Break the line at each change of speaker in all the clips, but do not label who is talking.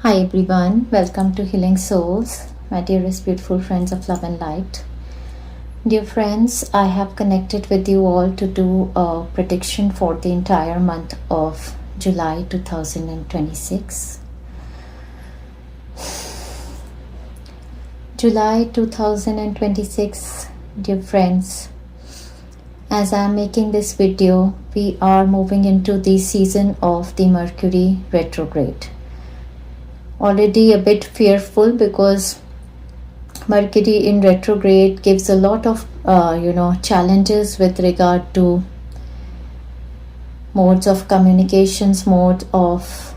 Hi everyone, welcome to Healing Souls, my dearest beautiful friends of love and light. Dear friends, I have connected with you all to do a prediction for the entire month of July 2026. July 2026, dear friends, as I am making this video, we are moving into the season of the Mercury retrograde. Already a bit fearful because Mercury in retrograde gives a lot of challenges with regard to modes of communications, mode of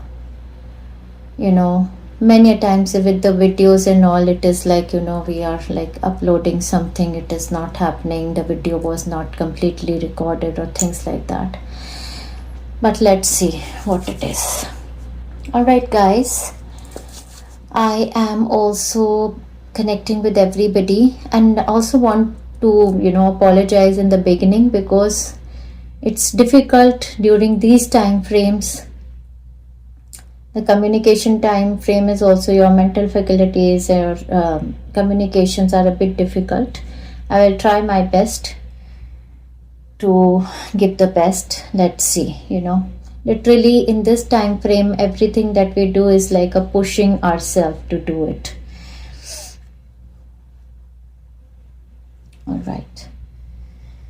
many a times with the videos and all, it is like we are like uploading something, it is not happening, the video was not completely recorded or things like that. But let's see what it is. All right, guys, I am also connecting with everybody and also want to apologize in the beginning because it's difficult during these time frames. The communication time frame is also your mental faculties or communications are a bit difficult. I will try my best to give the best. Let's see, literally in this time frame everything that we do is like a pushing ourselves to do it. All right,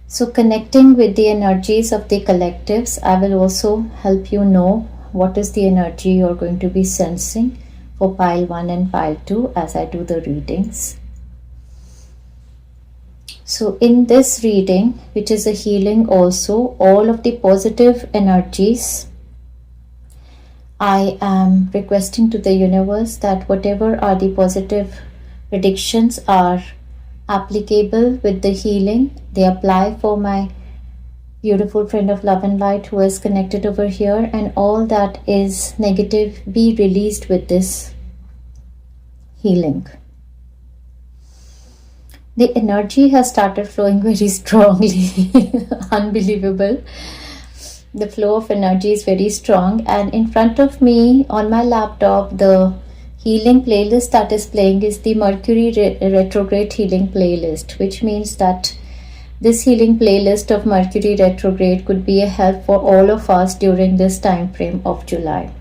so connecting with the energies of the collectives, I will also help you know what is the energy you're going to be sensing for pile 1 and pile 2 as I do the readings. So in this reading, which is a healing also, all of the positive energies, I am requesting to the universe that whatever are the positive predictions are applicable with the healing, they apply for my beautiful friend of love and light who is connected over here, and all that is negative be released with this healing. The energy has started flowing very strongly. Unbelievable. The flow of energy is very strong, and in front of me on my laptop the healing playlist that is playing is the Mercury retrograde healing playlist, which means that this healing playlist of Mercury retrograde could be a help for all of us during this time frame of July.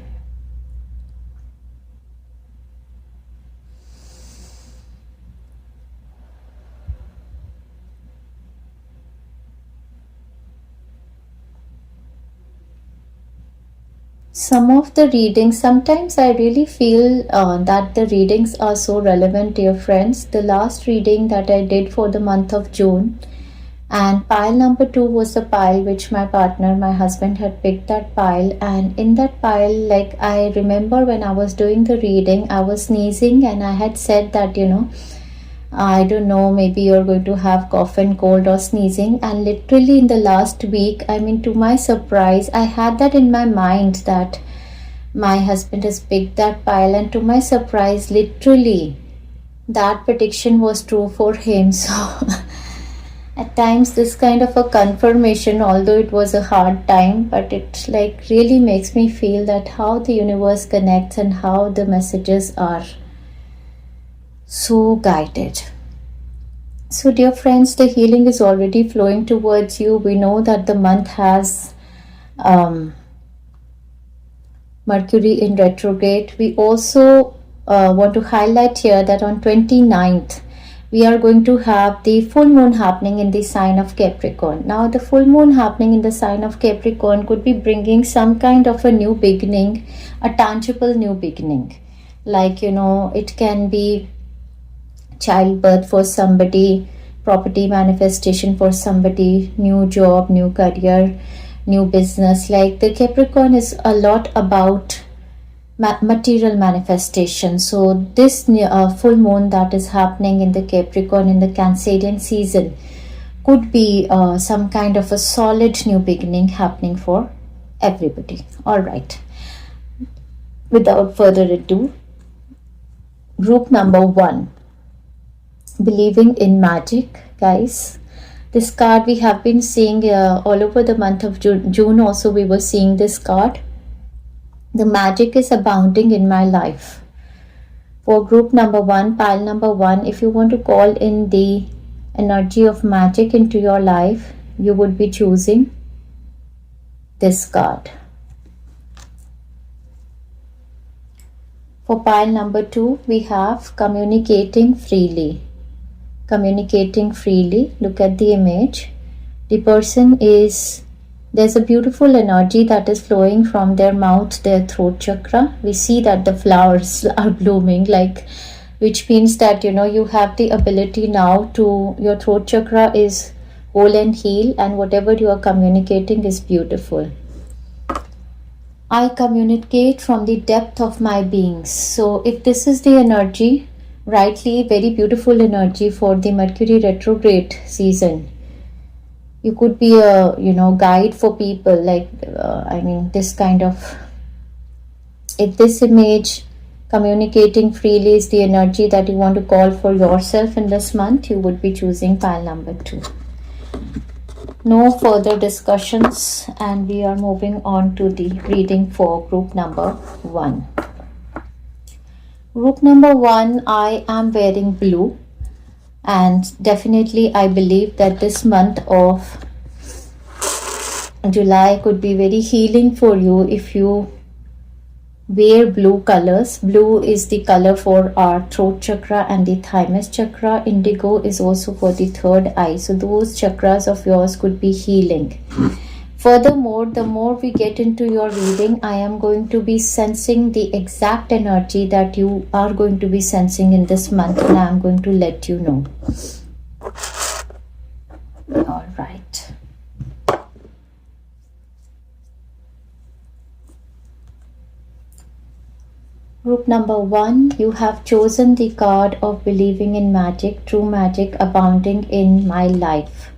Some of the readings, sometimes I really feel that the readings are so relevant, dear friends. The last reading that I did for the month of June, and pile number 2 was the pile which my partner, my husband, had picked that pile. And in that pile, like I remember when I was doing the reading, I was sneezing and I had said that I don't know, maybe you're going to have cough and cold or sneezing. And literally in the last week, to my surprise, I had that in my mind that my husband has picked that pile, and to my surprise, literally that prediction was true for him. So at times this kind of a confirmation, although it was a hard time, but it like really makes me feel that how the universe connects and how the messages are so guided. So dear friends, the healing is already flowing towards you. We know that the month has Mercury in retrograde. We also want to highlight here that on 29th we are going to have the full moon happening in the sign of Capricorn. Now the full moon happening in the sign of Capricorn could be bringing some kind of a new beginning, a tangible new beginning. Like it can be childbirth for somebody, property manifestation for somebody, new job, new career, new business. Like the Capricorn is a lot about material manifestation. So this full moon that is happening in the Capricorn in the Cancerian season could be some kind of a solid new beginning happening for everybody. All right, without further ado, group number 1, believing in magic. Guys, this card we have been seeing all over the month of June also we were seeing this card. The magic is abounding in my life. For group number 1, pile number 1, if you want to call in the energy of magic into your life, you would be choosing this card. For pile number 2, we have communicating freely. Communicating freely. Look at the image. The person is, there's a beautiful energy that is flowing from their mouth, their throat chakra. We see that the flowers are blooming, which means that you have the ability now to, your throat chakra is whole and heal, and whatever you are communicating is beautiful. I communicate from the depth of my being. So if this is the energy, rightly very beautiful energy for the Mercury retrograde season. You could be a guide for people, this kind of, if this image, communicating freely, is the energy that you want to call for yourself in this month, you would be choosing pile number 2. No further discussions, and we are moving on to the reading for group number 1. Group number 1, I am wearing blue, and definitely I believe that this month of July could be very healing for you if you wear blue colors. Blue is the color for our throat chakra and the thymus chakra. Indigo is also for the third eye. So those chakras of yours could be healing. Furthermore, the more we get into your reading, I am going to be sensing the exact energy that you are going to be sensing in this month, and I am going to let you know. All right. Group number 1, you have chosen the card of believing in magic, true magic abounding in my life.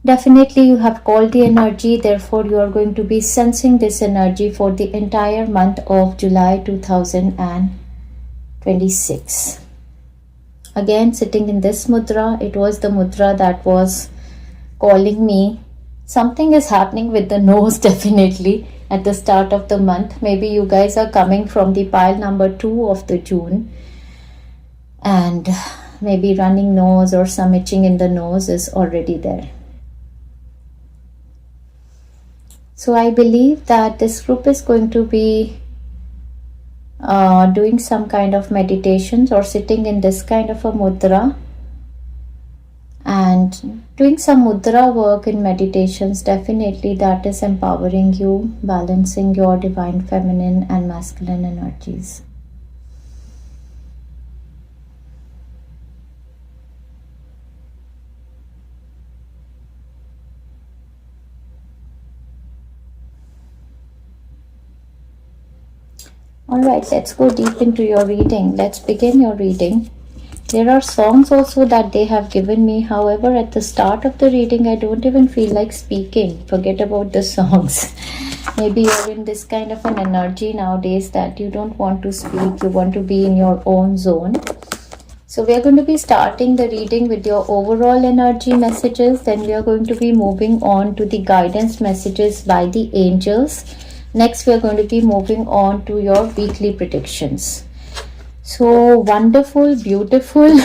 Definitely you have called the energy, therefore you are going to be sensing this energy for the entire month of July 2026. Again, sitting in this mudra, it was the mudra that was calling me. Something is happening with the nose definitely at the start of the month. Maybe you guys are coming from the pile number 2 of the June, and maybe running nose or some itching in the nose is already there. So I believe that this group is going to be doing some kind of meditations or sitting in this kind of a mudra and doing some mudra work in meditations. Definitely that is empowering you, balancing your divine feminine and masculine energies. Alright, let's go deep into your reading. Let's begin your reading. There are songs also that they have given me. However, at the start of the reading, I don't even feel like speaking. Forget about the songs. Maybe you're in this kind of an energy nowadays that you don't want to speak. You want to be in your own zone. So we are going to be starting the reading with your overall energy messages. Then we are going to be moving on to the guidance messages by the angels. Next, we are going to be moving on to your weekly predictions. So wonderful, beautiful.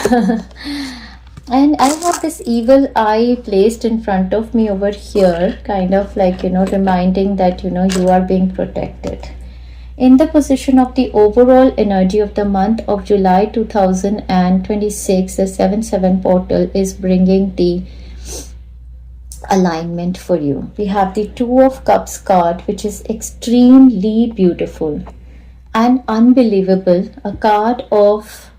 And I have this evil eye placed in front of me over here, kind of like, reminding that, you are being protected. In the position of the overall energy of the month of July 2026, the 7-7 portal is bringing the alignment for you. We have the Two of Cups card, which is extremely beautiful and unbelievable. A card of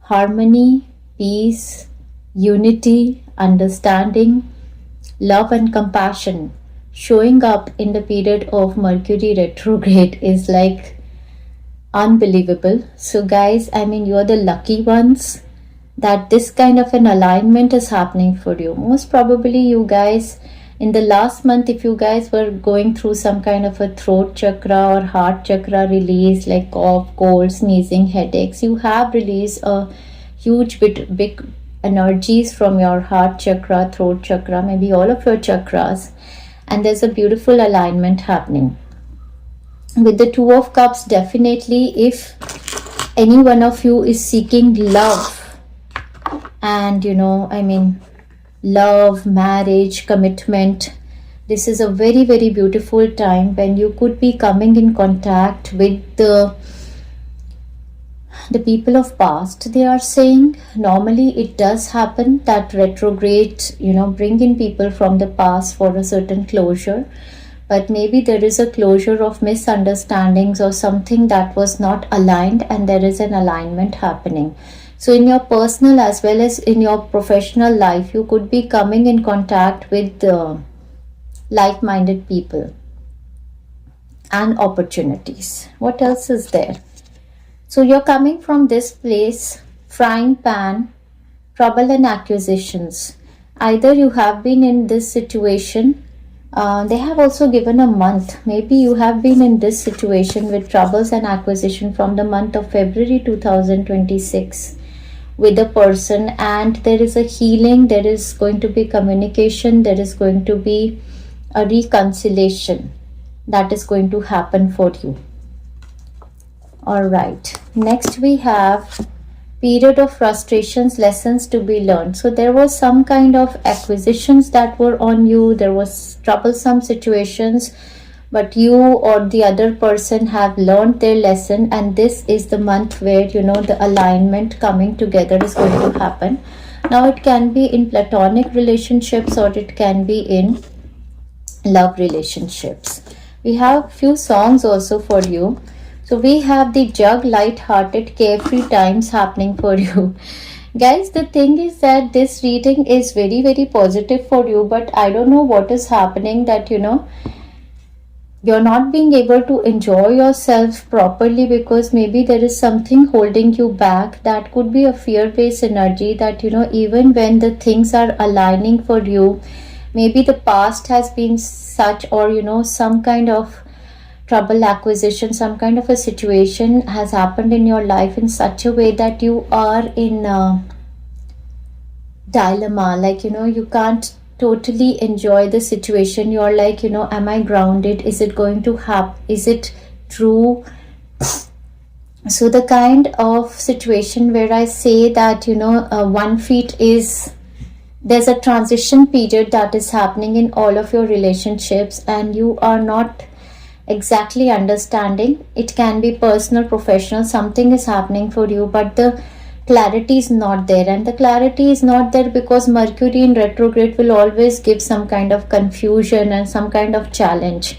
harmony, peace, unity, understanding, love and compassion showing up in the period of Mercury retrograde is like unbelievable. So guys, you're the lucky ones that this kind of an alignment is happening for you. Most probably you guys in the last month, if you guys were going through some kind of a throat chakra or heart chakra release, like cough, cold, sneezing, headaches, you have released a huge big energies from your heart chakra, throat chakra, maybe all of your chakras, and there's a beautiful alignment happening. With the Two of Cups, definitely if any one of you is seeking love, and love, marriage, commitment, this is a very, very beautiful time when you could be coming in contact with the people of past. They are saying normally it does happen that retrograde bring in people from the past for a certain closure, but maybe there is a closure of misunderstandings or something that was not aligned, and there is an alignment happening. So in your personal as well as in your professional life, you could be coming in contact with like-minded people and opportunities. What else is there? So you're coming from this place, frying pan, trouble and acquisitions. Either you have been in this situation, they have also given a month. Maybe you have been in this situation with troubles and acquisition from the month of February 2026 with a person, and there is a healing, there is going to be communication, there is going to be a reconciliation that is going to happen for you. All right, next we have period of frustrations, lessons to be learned. So there was some kind of acquisitions that were on you, there was troublesome situations, but you or the other person have learned their lesson, and this is the month where the alignment coming together is going to happen. Now it can be in platonic relationships or it can be in love relationships. We have few songs also for you. So we have the jug, light-hearted, carefree times happening for you. Guys, the thing is that this reading is very, very positive for you, but I don't know what is happening that, you're not being able to enjoy yourself properly because maybe there is something holding you back. That could be a fear-based energy that, even when the things are aligning for you, maybe the past has been such, or, some kind of trouble acquisition, some kind of a situation has happened in your life in such a way that you are in a dilemma, like you can't totally enjoy the situation. You're like, am I grounded? Is it going to happen? Is it true? So the kind of situation where I say that 1 feet is, there's a transition period that is happening in all of your relationships, and you are not exactly understanding. It can be personal, professional, something is happening for you, but the clarity is not there. And the clarity is not there because Mercury in retrograde will always give some kind of confusion and some kind of challenge.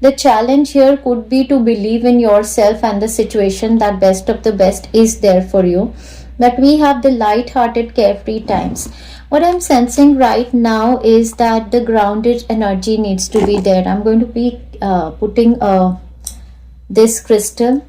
The challenge here could be to believe in yourself and the situation that best of the best is there for you. But we have the light-hearted, carefree times. What I'm sensing right now is that the grounded energy needs to be there. I'm going to be putting this crystal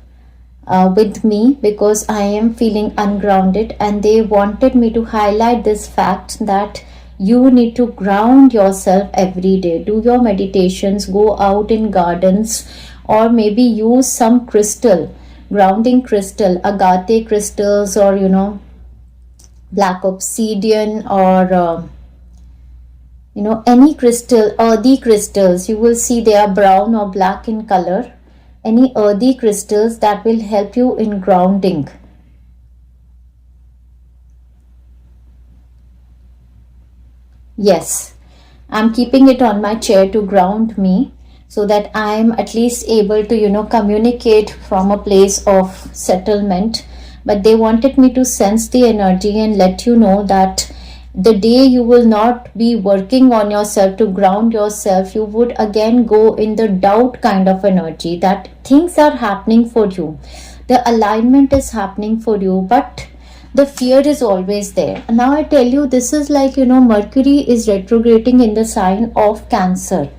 with me because I am feeling ungrounded, and they wanted me to highlight this fact that you need to ground yourself every day. Do your meditations, go out in gardens, or maybe use some crystal, grounding crystal, agate crystals, or black obsidian, or any crystal, earthy crystals. You will see they are brown or black in color. Any earthy crystals that will help you in grounding. Yes, I'm keeping it on my chair to ground me so that I'm at least able to communicate from a place of settlement. But they wanted me to sense the energy and let you know that the day you will not be working on yourself to ground yourself, you would again go in the doubt kind of energy that things are happening for you, the alignment is happening for you, but the fear is always there. Now I tell you, this is like Mercury is retrograding in the sign of Cancer.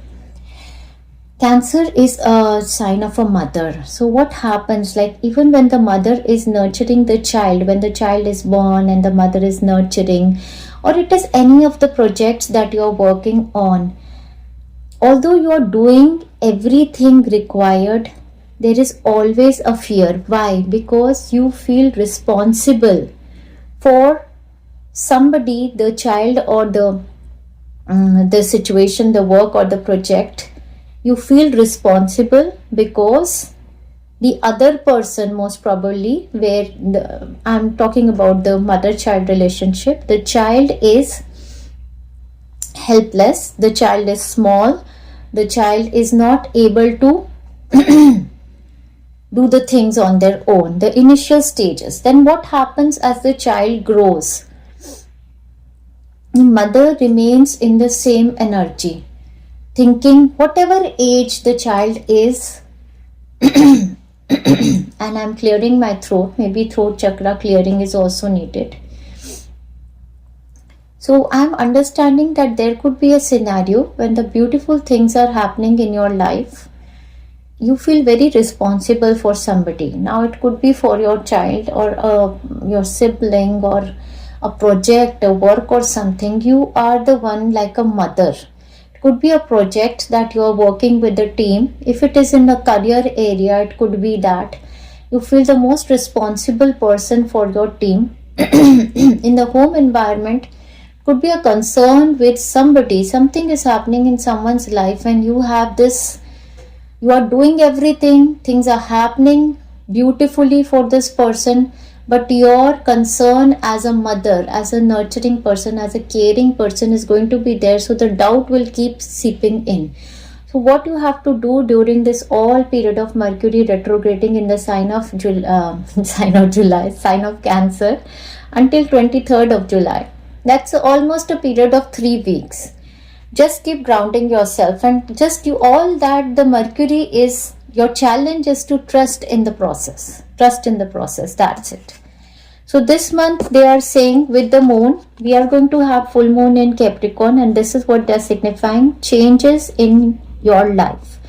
Cancer is a sign of a mother. So what happens, like even when the mother is nurturing the child, when the child is born and the mother is nurturing, or it is any of the projects that you're working on, although you're doing everything required, there is always a fear. Why? Because you feel responsible for somebody, the child or the situation, the work or the project. You feel responsible because The other person, most probably, where I'm talking about the mother-child relationship, the child is helpless, the child is small, the child is not able to do the things on their own, the initial stages. Then what happens as the child grows? The mother remains in the same energy, thinking whatever age the child is, and I'm clearing my throat, maybe throat chakra clearing is also needed. So I'm understanding that there could be a scenario when the beautiful things are happening in your life. You feel very responsible for somebody. Now it could be for your child or your sibling or a project, a work or something. You are the one like a mother. It could be a project that you are working with the team. If it is in the career area, it could be that you feel the most responsible person for your team. In the home environment, could be a concern with somebody. Something is happening in someone's life and you have this, you are doing everything, things are happening beautifully for this person, but your concern as a mother, as a nurturing person, as a caring person is going to be there. So the doubt will keep seeping in. So what you have to do during this all period of Mercury retrograding in the sign of sign of Cancer until 23rd of July. That's almost a period of 3 weeks. Just keep grounding yourself and just do all that. The Mercury is, your challenge is to trust in the process. Trust in the process. That's it. So this month they are saying with the moon, we are going to have full moon in Capricorn, and this is what they're signifying: changes in your life.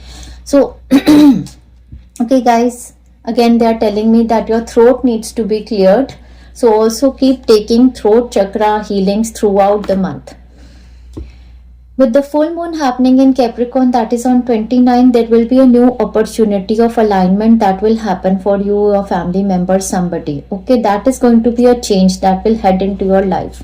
So, okay guys, again they are telling me that your throat needs to be cleared. So also keep taking throat chakra healings throughout the month. With the full moon happening in Capricorn, that is on 29, there will be a new opportunity of alignment that will happen for you, your family member, somebody. Okay, that is going to be a change that will head into your life.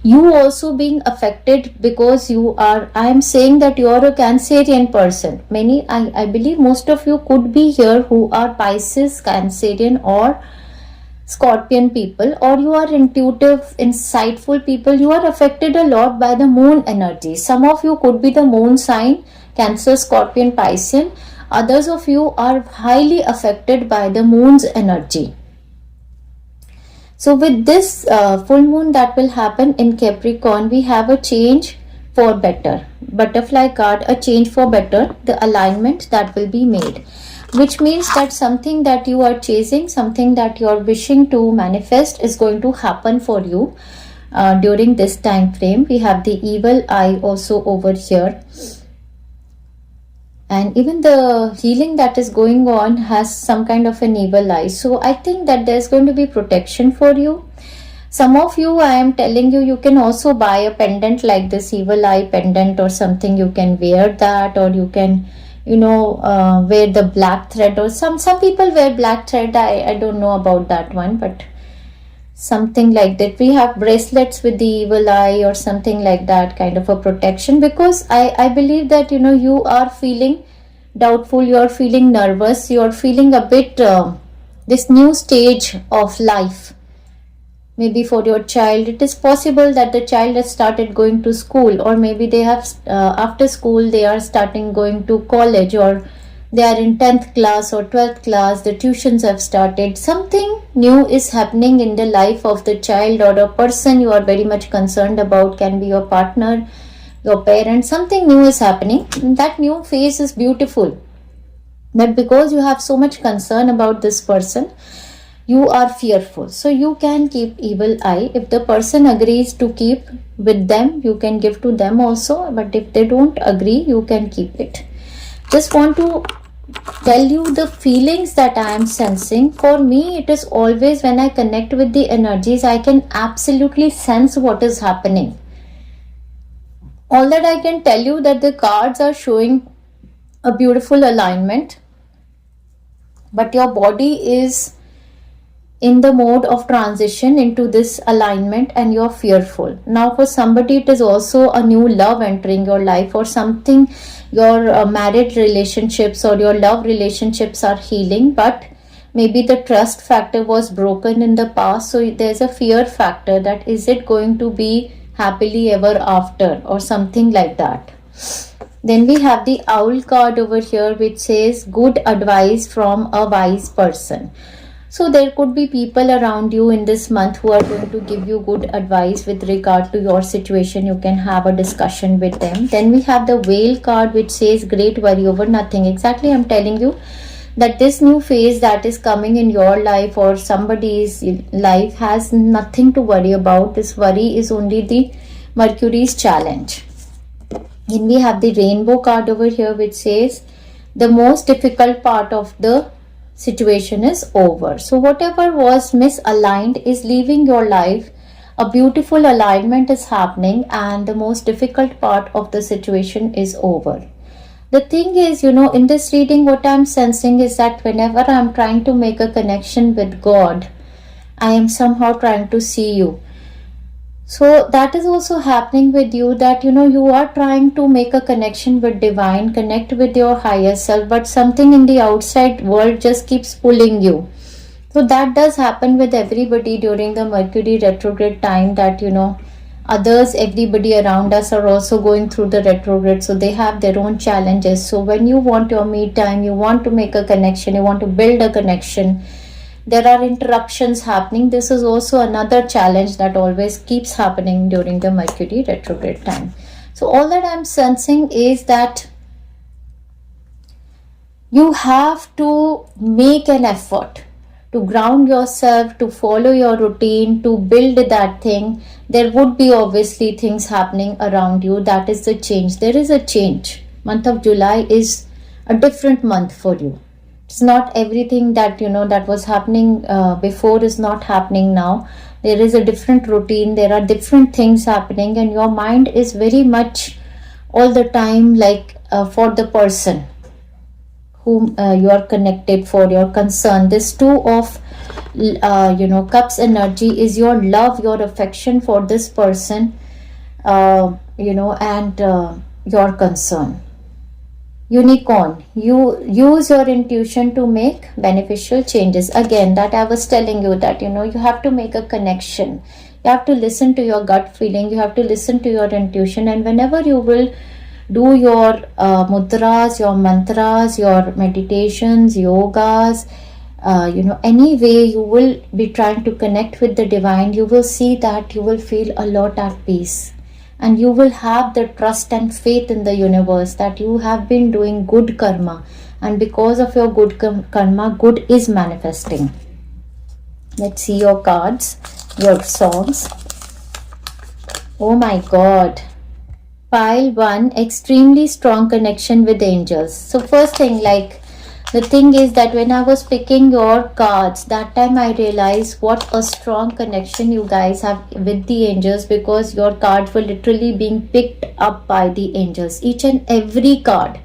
You also being affected because you are, I am saying that you are a Cancerian person. Many, I believe most of you could be here who are Pisces, Cancerian or Scorpion people, or you are intuitive, insightful people. You are affected a lot by the moon energy. Some of you could be the moon sign, Cancer, Scorpion, Piscean. Others of you are highly affected by the moon's energy. So with this full moon that will happen in Capricorn, we have a change for better. Butterfly card, a change for better, the alignment that will be made, which means that something that you are chasing, something that you are wishing to manifest is going to happen for you during this time frame. We have the evil eye also over here, and even the healing that is going on has some kind of an evil eye. So I think that there's going to be protection for you. Some of you, I am telling you, you can also buy a pendant like this evil eye pendant or something. You can wear that, or you can, you know, wear the black thread, or some people wear black thread. I don't know about that one, but something like that. We have bracelets with the evil eye or something like that, kind of a protection, because I believe that, you know, you are feeling doubtful, you are feeling nervous, you are feeling a bit this new stage of life. Maybe for your child, it is possible that the child has started going to school, or maybe they have after school they are starting going to college, or they are in 10th class or 12th class, the tuitions have started. Something new is happening in the life of the child or a person you are very much concerned about. Can be your partner, your parent. Something new is happening. That new phase is beautiful, but because you have so much concern about this person, you are fearful. So you can keep evil eye. If the person agrees to keep with them, you can give to them also, but if they don't agree, you can keep it. Just want to tell you the feelings that I am sensing. For me, it is always when I connect with the energies, I can absolutely sense what is happening. All that I can tell you that the cards are showing a beautiful alignment, but your body is in the mode of transition into this alignment and you're fearful. Now for somebody it is also a new love entering your life, or something, your married relationships or your love relationships are healing, but maybe the trust factor was broken in the past, so there's a fear factor that is it going to be happily ever after or something like that. Then we have the owl card over here, which says good advice from a wise person. So there could be people around you in this month who are going to give you good advice with regard to your situation. You can have a discussion with them. Then we have the whale card, which says great worry over nothing. Exactly, I'm telling you that this new phase that is coming in your life or somebody's life has nothing to worry about. This worry is only the Mercury's challenge. Then we have the rainbow card over here, which says the most difficult part of the situation is over. So whatever was misaligned is leaving your life. A beautiful alignment is happening and the most difficult part of the situation is over. The thing is, in this reading, what I'm sensing is that whenever I'm trying to make a connection with God, I am somehow trying to see you. So that is also happening with you, that you are trying to make a connection with divine, connect with your higher self, but something in the outside world just keeps pulling you. So that does happen with everybody during the Mercury retrograde time, that others, everybody around us are also going through the retrograde, so they have their own challenges. So when you want your me time, you want to make a connection, you want to build a connection, there are interruptions happening. This is also another challenge that always keeps happening during the Mercury retrograde time. So all that I'm sensing is that you have to make an effort to ground yourself, to follow your routine, to build that thing. There would be obviously things happening around you. That is the change. There is a change. Month of July is a different month for you. It's not everything that that was happening before is not happening now. There is a different routine, there are different things happening, and your mind is very much all the time like for the person whom you are connected, for your concern. This two of cups energy is your love, your affection for this person, and your concern. Unicorn, you use your intuition to make beneficial changes. Again, that I was telling you, that you have to make a connection. You have to listen to your gut feeling, you have to listen to your intuition, and whenever you will do your mudras, your mantras, your meditations, yogas, any way you will be trying to connect with the divine, you will see that you will feel a lot at peace. And you will have the trust and faith in the universe that you have been doing good karma. And because of your good karma, good is manifesting. Let's see your cards, your songs. Oh my God. Pile 1, extremely strong connection with angels. So first thing, the thing is that when I was picking your cards, that time I realized what a strong connection you guys have with the angels, because your cards were literally being picked up by the angels. Each and every card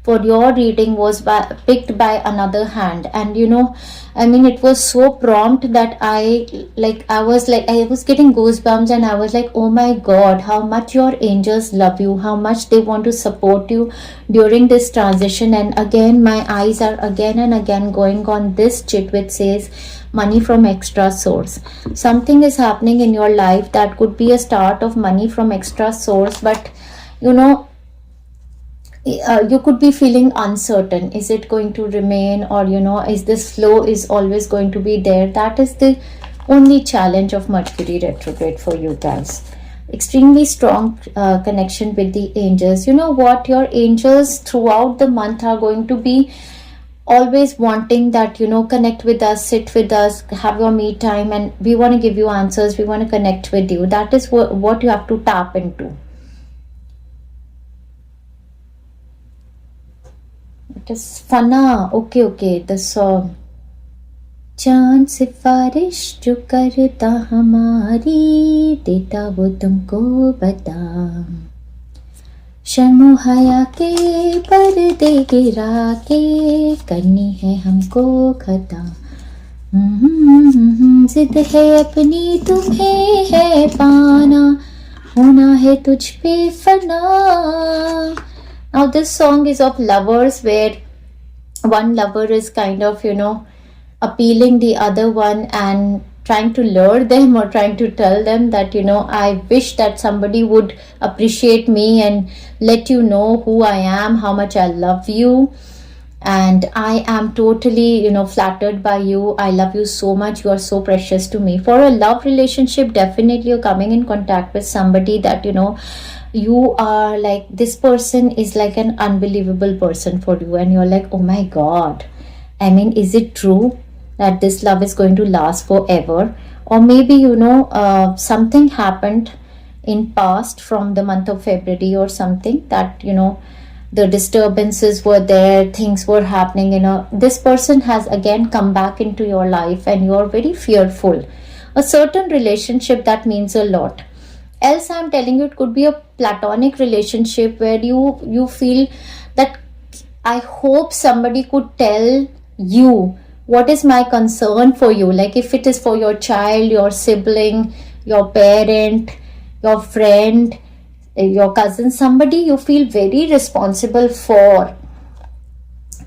for your reading was picked by another hand, and it was so prompt that I was getting goosebumps, and I was like, oh my God, how much your angels love you, how much they want to support you during this transition. And again, my eyes are again and again going on this chit which says money from extra source. Something is happening in your life that could be a start of money from extra source, but you could be feeling uncertain. Is it going to remain, or is this flow is always going to be there? That is the only challenge of Mercury retrograde for you guys. Extremely strong connection with the angels. You know what, your angels throughout the month are going to be always wanting that connect with us, sit with us, have your me time, and we want to give you answers, we want to connect with you. That is what you have to tap into. It is Fana. Okay, the song. चांद सिफारिश जो करता हमारी, देता वो तुमको बता, शर्मो हया के पर्दे गिरा के, करनी है हमको खता, जिद है अपनी तुम्हें है पाना, होना है तुझ पे फना. Now this song is of lovers, where one lover is kind of, appealing the other one and trying to lure them, or trying to tell them that, I wish that somebody would appreciate me and let you know who I am, how much I love you, and I am totally, flattered by you. I love you so much. You are so precious to me. For a love relationship, definitely you're coming in contact with somebody that, you are like, this person is like an unbelievable person for you, and you're like, oh my god, I mean, is it true that this love is going to last forever? Or maybe, something happened in past from the month of February or something, that, the disturbances were there, things were happening, this person has again come back into your life, and you're very fearful. A certain relationship that means a lot. Else, I'm telling you, it could be a platonic relationship where you feel that I hope somebody could tell you what is my concern for you. Like if it is for your child, your sibling, your parent, your friend, your cousin, somebody you feel very responsible for,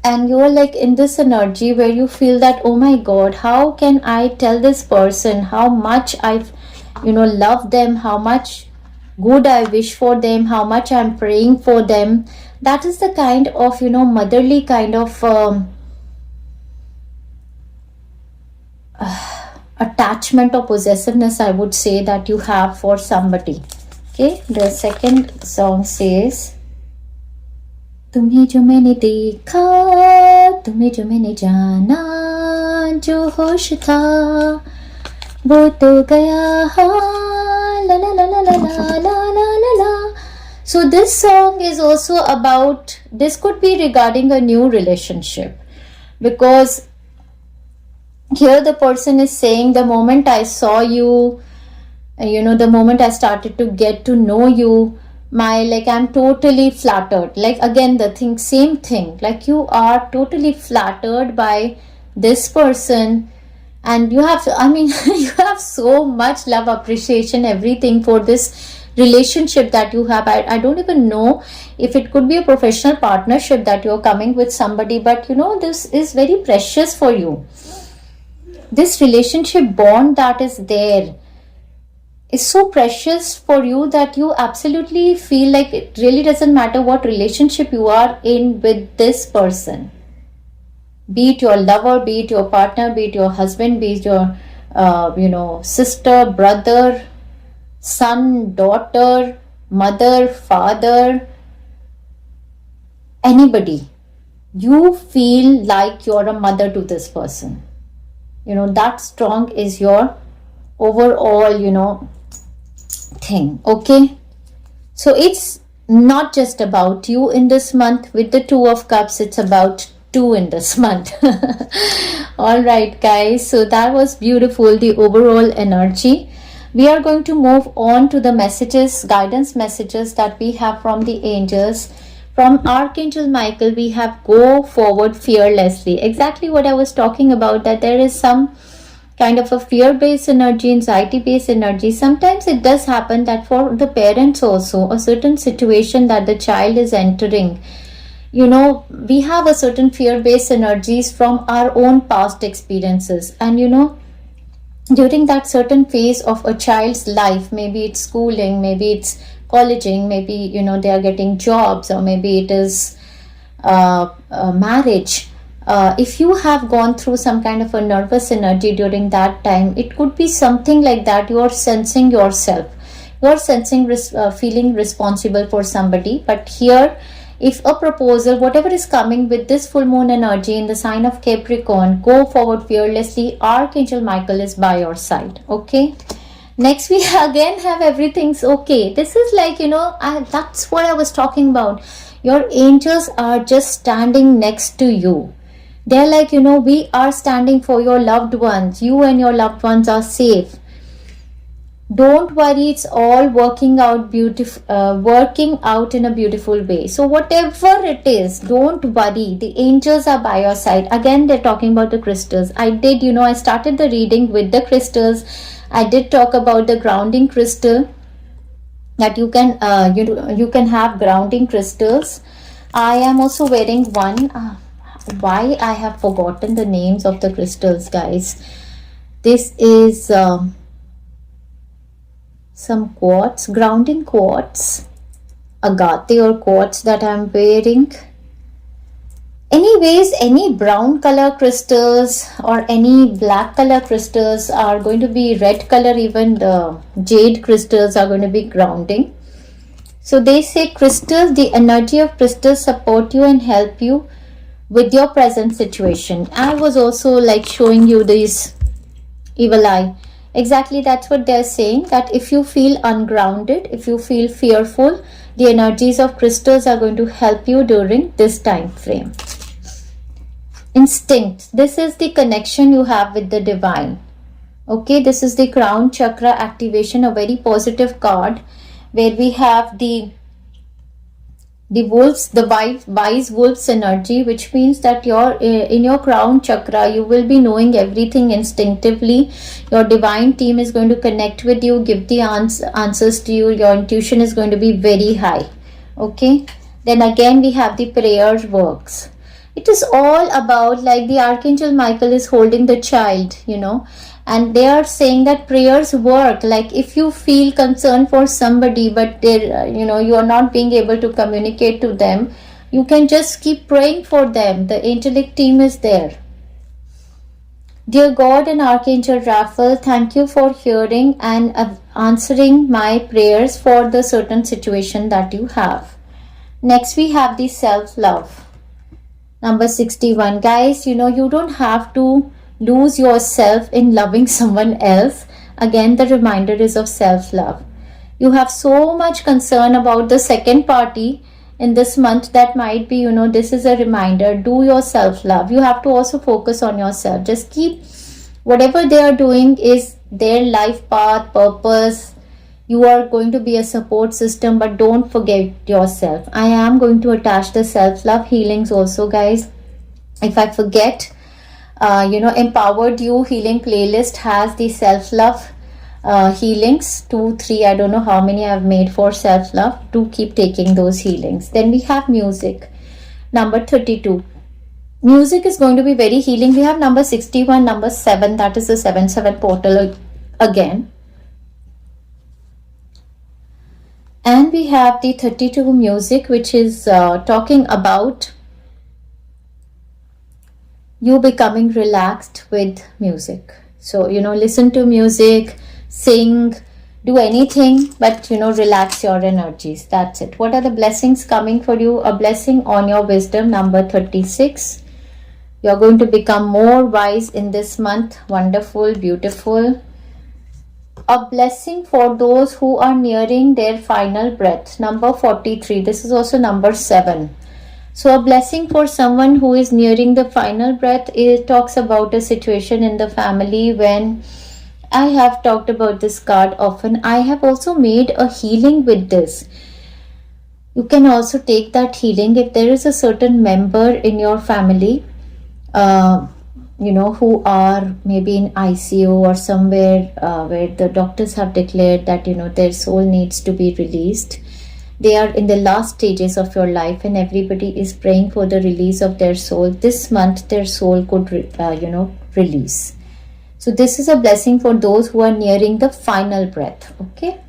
and you're like in this energy where you feel that, oh my god, how can I tell this person how much I love them, how much good I wish for them, how much I'm praying for them. That is the kind of motherly kind of attachment or possessiveness, I would say, that you have for somebody. Okay, the second song says, तुम्हें जो मैंने देखा, तुम्हें जो मैंने जाना, जो होश था वो तो गया, la la la la la la la la la. So this song is also about, this could be regarding a new relationship, because here the person is saying, the moment I saw you, the moment I started to get to know you, I'm totally flattered. Like again, the thing, same thing, like you are totally flattered by this person, and you have, you have so much love, appreciation, everything for this relationship that you have. I don't even know if it could be a professional partnership that you're coming with somebody, but this is very precious for you. This relationship bond that is there is so precious for you that you absolutely feel like it really doesn't matter what relationship you are in with this person. Be it your lover, be it your partner, be it your husband, be it your, sister, brother, son, daughter, mother, father, anybody. You feel like you're a mother to this person. That strong is your overall, thing. Okay, so it's not just about you in this month with the Two of Cups, it's about two in this month. All right guys, so that was beautiful, the overall energy. We are going to move on to the messages, guidance messages that we have from the angels. From Archangel Michael, we have go forward fearlessly. Exactly what I was talking about, that there is some kind of a fear-based energy, anxiety-based energy. Sometimes it does happen that for the parents also, a certain situation that the child is entering, we have a certain fear-based energies from our own past experiences. And during that certain phase of a child's life, maybe it's schooling, maybe it's colleging, maybe they are getting jobs, or maybe it is marriage. If you have gone through some kind of a nervous energy during that time, it could be something like that. You are sensing yourself, you are sensing feeling responsible for somebody. But here, if a proposal, whatever is coming with this full moon energy in the sign of Capricorn, go forward fearlessly. Archangel Michael is by your side. Okay, next we again have everything's okay. This is like, that's what I was talking about. Your angels are just standing next to you. They're like, we are standing for your loved ones. You and your loved ones are safe. Don't worry, it's all working out working out in a beautiful way. So whatever it is, don't worry, the angels are by your side. Again, they're talking about the crystals. I started the reading with the crystals. I did talk about the grounding crystal, that you can you can have grounding crystals. I am also wearing one. Why I have forgotten the names of the crystals, guys. This is some quartz, grounding quartz, agate or quartz that I'm wearing. Anyways, any brown color crystals or any black color crystals are going to be red color, even the jade crystals are going to be grounding. So they say crystals, the energy of crystals support you and help you with your present situation. I was also like showing you this evil eye. Exactly, that's what they're saying, that if you feel ungrounded, if you feel fearful, the energies of crystals are going to help you during this time frame. Instinct. This is the connection you have with the divine. Okay, this is the Crown Chakra activation, a very positive card, where we have the wolves, the wise wolves energy, which means that in your Crown Chakra, you will be knowing everything instinctively. Your divine team is going to connect with you, give the answers to you. Your intuition is going to be very high. Okay, then again we have the prayer works. It is all about, like, the Archangel Michael is holding the child, and they are saying that prayers work. Like, if you feel concern for somebody, but they're you are not being able to communicate to them, you can just keep praying for them. The angelic team is there. Dear God and Archangel Raphael, thank you for hearing and answering my prayers for the certain situation that you have. Next we have the self-love. Number 61. Guys, you don't have to lose yourself in loving someone else. Again, the reminder is of self-love. You have so much concern about the second party in this month, that might be, this is a reminder. Do your self-love. You have to also focus on yourself. Just keep whatever they are doing is their life path, purpose. You are going to be a support system, but don't forget yourself. I am going to attach the self-love healings also, guys. If I forget, Empowered You healing playlist has the self-love healings, 2, 3, I don't know how many I've made for self-love. Do keep taking those healings. Then we have music, number 32. Music is going to be very healing. We have number 61, number 7, that is the 7/7 portal again. And we have the 32 music, which is talking about you becoming relaxed with music. So, listen to music, sing, do anything, but, relax your energies. That's it. What are the blessings coming for you? A blessing on your wisdom, number 36. You're going to become more wise in this month. Wonderful, beautiful. A blessing for those who are nearing their final breath, number 43. This is also number 7. So a blessing for someone who is nearing the final breath. It talks about a situation in the family. When I have talked about this card often, I have also made a healing with this. You can also take that healing if there is a certain member in your family who are maybe in ICU or somewhere where the doctors have declared that, their soul needs to be released. They are in the last stages of your life and everybody is praying for the release of their soul. This month, their soul could, release. So this is a blessing for those who are nearing the final breath. Okay.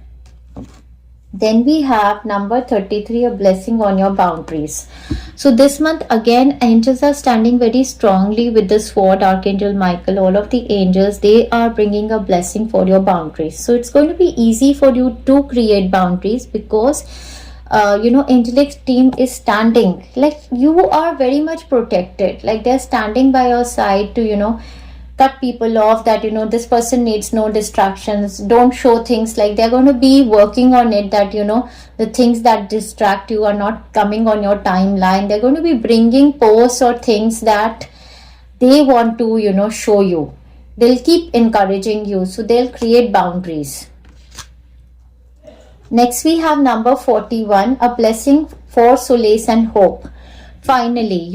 Then we have number 33, a blessing on your boundaries. So this month again, angels are standing very strongly with the sword, Archangel Michael, all of the angels, they are bringing a blessing for your boundaries. So it's going to be easy for you to create boundaries because, angelic team is standing, like you are very much protected, like they're standing by your side to, cut people off, that this person needs no distractions, don't show things, like they're going to be working on it, that the things that distract you are not coming on your timeline. They're going to be bringing posts or things that they want to show you. They'll keep encouraging you, so they'll create boundaries. Next we have number 41, a blessing for solace and hope. Finally,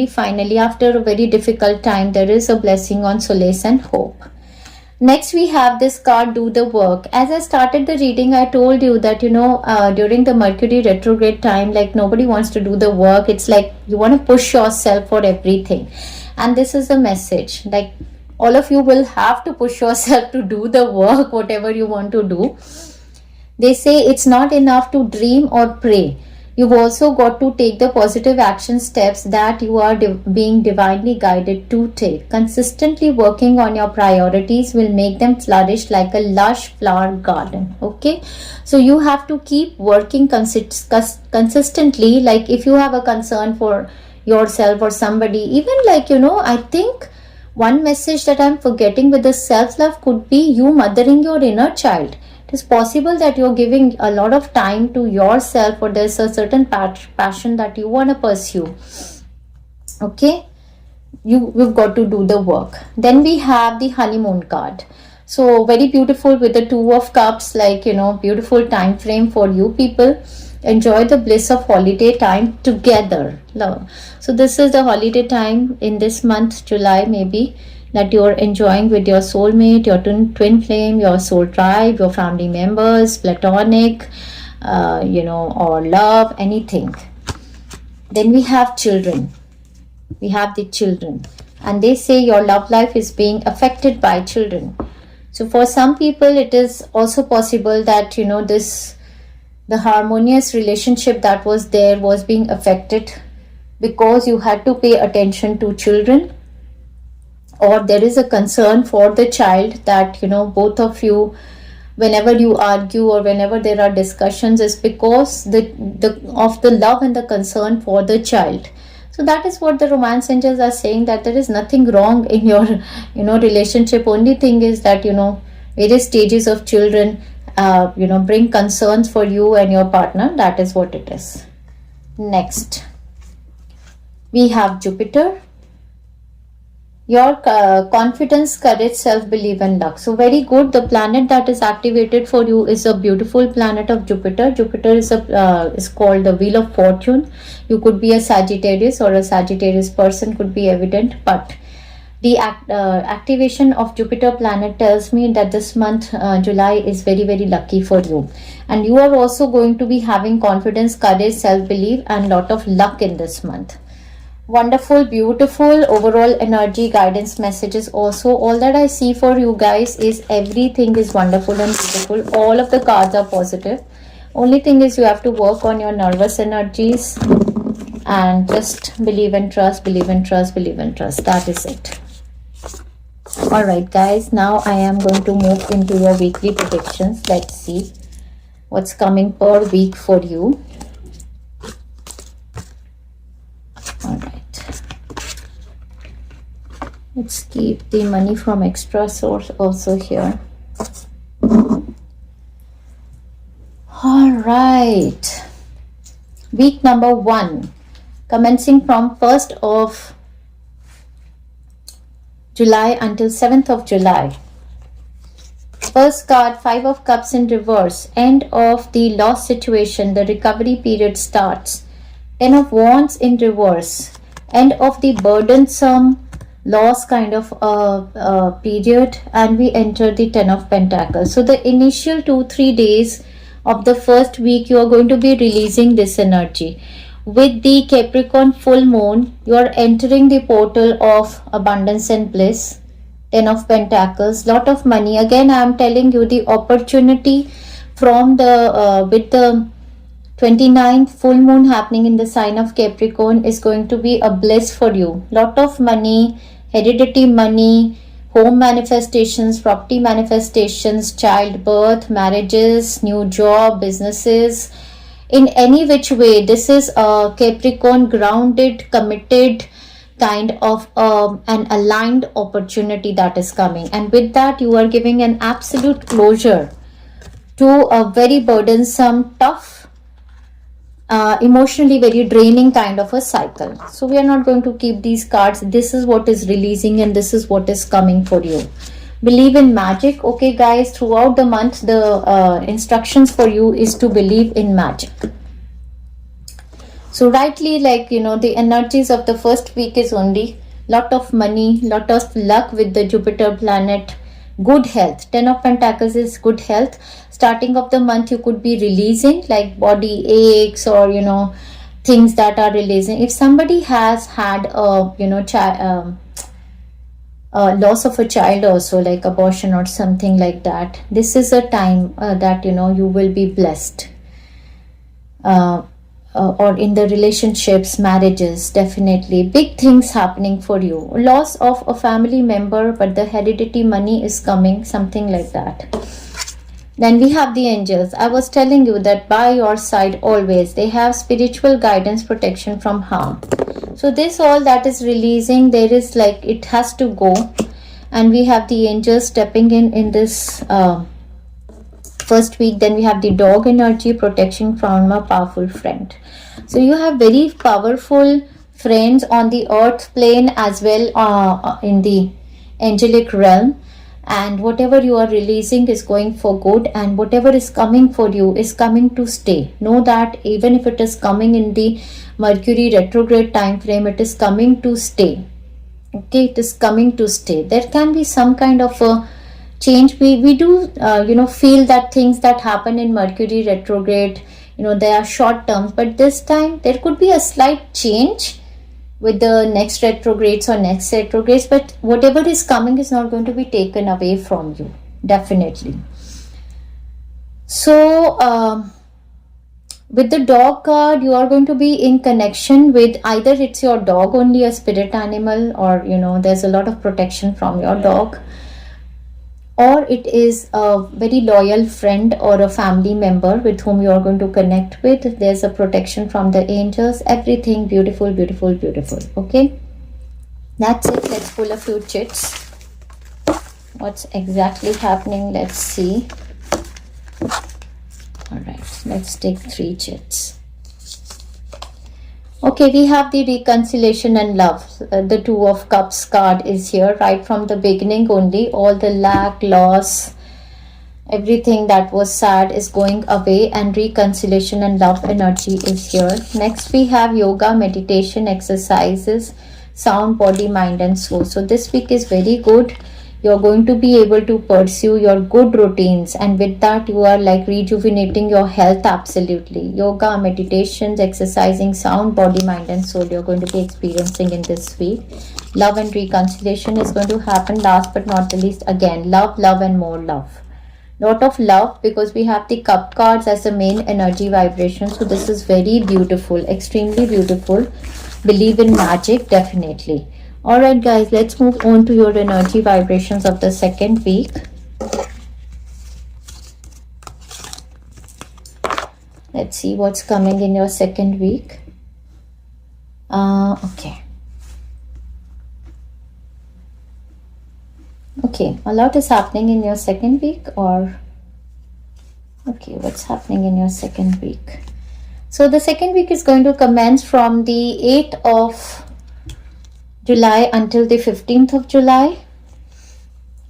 finally, after a very difficult time, there is a blessing on solace and hope. Next we have this card, do the work. As I started the reading, I told you that during the Mercury retrograde time, like nobody wants to do the work. It's like you want to push yourself for everything, and this is the message, like all of you will have to push yourself to do the work, whatever you want to do. They say it's not enough to dream or pray. You've also got to take the positive action steps that you are being divinely guided to take. Consistently working on your priorities will make them flourish like a lush flower garden. Okay, so you have to keep working consistently. Like if you have a concern for yourself or somebody, even I think one message that I'm forgetting with the self-love could be you mothering your inner child. It is possible that you're giving a lot of time to yourself, or there's a certain passion that you want to pursue. Okay, we've got to do the work. Then we have the honeymoon card. So very beautiful with the 2 of cups, beautiful time frame for you people. Enjoy the bliss of holiday time together. Love. So this is the holiday time in this month, July maybe, that you're enjoying with your soulmate, your twin flame, your soul tribe, your family members, platonic, or love, anything. Then we have children. We have the children. And they say your love life is being affected by children. So for some people, it is also possible that, the harmonious relationship that was there was being affected because you had to pay attention to children, or there is a concern for the child that both of you, whenever you argue or whenever there are discussions, is because of the love and the concern for the child. So that is what the romance angels are saying, that there is nothing wrong in your relationship. Only thing is that various stages of children bring concerns for you and your partner. That is what it is. Next we have Jupiter. Your confidence, courage, self-belief and luck. So very good. The planet that is activated for you is a beautiful planet of Jupiter. Jupiter is called the wheel of fortune. You could be a Sagittarius, or a Sagittarius person could be evident, but the activation of Jupiter planet tells me that this month, July, is very, very lucky for you. And you are also going to be having confidence, courage, self-belief and lot of luck in this month. Wonderful, beautiful overall energy, guidance messages. Also, all that I see for you guys is everything is wonderful and beautiful. All of the cards are positive. Only thing is you have to work on your nervous energies and just believe and trust, believe and trust, believe and trust. That is it. All right, guys, now I am going to move into your weekly predictions. Let's see what's coming per week for you. All right. Let's keep the money from extra source also here. All right. Week number 1, commencing from 1st of July until 7th of July. First card, 5 of Cups in reverse. End of the lost situation. The recovery period starts. 10 of Wands in reverse. End of the burdensome loss kind of period, and we enter the 10 of Pentacles. So the initial 2-3 days of the first week, you are going to be releasing this energy. With the Capricorn full moon, you are entering the portal of abundance and bliss. 10 of Pentacles, lot of money. Again, I am telling you, the opportunity from the with the 29th full moon happening in the sign of Capricorn is going to be a bliss for you. Lot of money, heredity money, home manifestations, property manifestations, childbirth, marriages, new job, businesses. In any which way, this is a Capricorn grounded, committed kind of an aligned opportunity that is coming. And with that, you are giving an absolute closure to a very burdensome, tough, emotionally very draining kind of a cycle. So we are not going to keep these cards. This is what is releasing and this is what is coming for you. Believe in magic. Okay guys, throughout the month the instructions for you is to believe in magic. So rightly, like, you know, the energies of the first week is only lot of money, lot of luck with the Jupiter planet, good health. 10 of Pentacles is good health. Starting of the month you could be releasing like body aches, or you know, things that are releasing. If somebody has had a, you know, loss of a child also, like abortion or something like that, this is a time that, you know, you will be blessed. Or in the relationships, marriages, definitely big things happening for you. Loss of a family member, but the heredity money is coming, something like that. Then we have the angels. I was telling you that by your side always. They have spiritual guidance, protection from harm. So this all that is releasing, there is like, it has to go. And we have the angels stepping in this first week. Then we have the dog energy, protection from a powerful friend. So you have very powerful friends on the earth plane as well, in the angelic realm. And whatever you are releasing is going for good, and whatever is coming for you is coming to stay. Know that even if it is coming in the Mercury retrograde time frame, it is coming to stay. Okay, it is coming to stay. There can be some kind of a change. We do you know, feel that things that happen in Mercury retrograde, you know, they are short terms, but this time there could be a slight change with the next retrogrades or next retrogrades, but whatever is coming is not going to be taken away from you, definitely. So with the dog card, you are going to be in connection with either it's your dog only, a spirit animal, or you know, there's a lot of protection from your dog, or it is a very loyal friend or a family member with whom you are going to connect with. There's a protection from the angels. Everything beautiful, beautiful, beautiful. Okay, that's it. Let's pull a few chits. What's exactly happening? Let's see. All right, let's take 3 chits. Okay, we have the reconciliation and love. The 2 of Cups card is here right from the beginning only. All the lack, loss, everything that was sad is going away, and reconciliation and love energy is here. Next we have yoga, meditation, exercises, sound, body, mind and soul. So this week is very good. You're going to be able to pursue your good routines, and with that you are like rejuvenating your health. Absolutely. Yoga, meditations, exercising, sound, body, mind and soul you're going to be experiencing in this week. Love and reconciliation is going to happen. Last but not the least, again, love, love and more love. Lot of love, because we have the cup cards as the main energy vibration. So this is very beautiful, extremely beautiful. Believe in magic, definitely. Alright guys, let's move on to your energy vibrations of the second week. Let's see what's coming in your second week. Okay. Okay, a lot is happening in your second week, or... Okay, what's happening in your second week? So the second week is going to commence from the 8th of July until the 15th of July,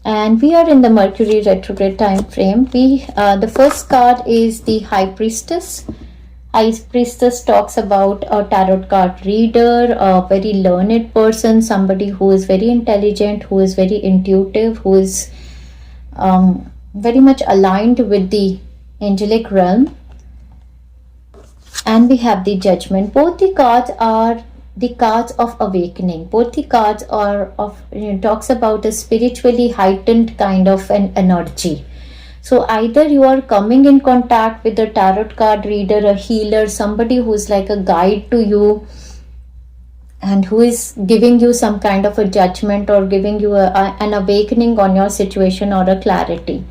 and we are in the Mercury retrograde time frame. The first card is the High Priestess. High Priestess talks about a tarot card reader, a very learned person, somebody who is very intelligent, who is very intuitive, who is very much aligned with the angelic realm. And we have the Judgment. Both the cards are the cards of awakening. Both the cards are of, you know, talks about a spiritually heightened kind of an energy. So either you are coming in contact with a tarot card reader, a healer, somebody who is like a guide to you and who is giving you some kind of a judgment or giving you an awakening on your situation or a clarity.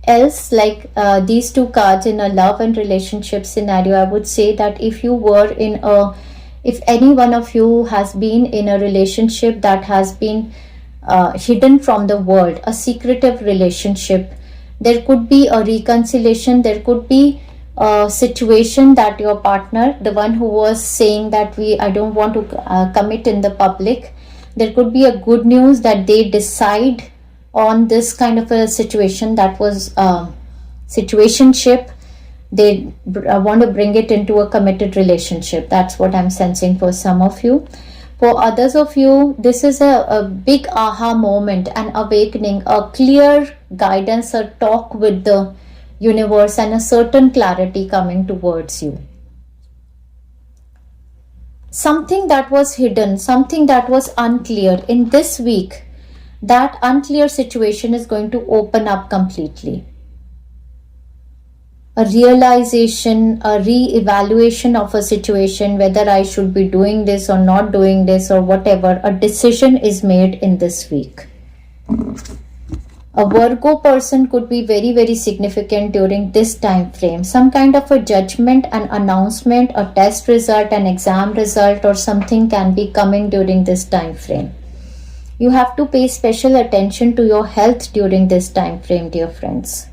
Else, like these 2 cards in a love and relationship scenario, I would say that if you were in a, if any one of you has been in a relationship that has been hidden from the world, a secretive relationship, there could be a reconciliation. There could be a situation that your partner, the one who was saying that I don't want to commit in the public, there could be a good news that they decide on this kind of a situation that was situationship. They want to bring it into a committed relationship. That's what I'm sensing for some of you. For others of you, this is a big aha moment, an awakening, a clear guidance, a talk with the universe, and a certain clarity coming towards you. Something that was hidden, something that was unclear in this week, that unclear situation is going to open up completely. A realization, a re-evaluation of a situation, whether I should be doing this or not doing this or whatever, a decision is made in this week. A Virgo person could be very, very significant during this time frame. Some kind of a judgment, an announcement, a test result, an exam result, or something can be coming during this time frame. You have to pay special attention to your health during this time frame, dear friends.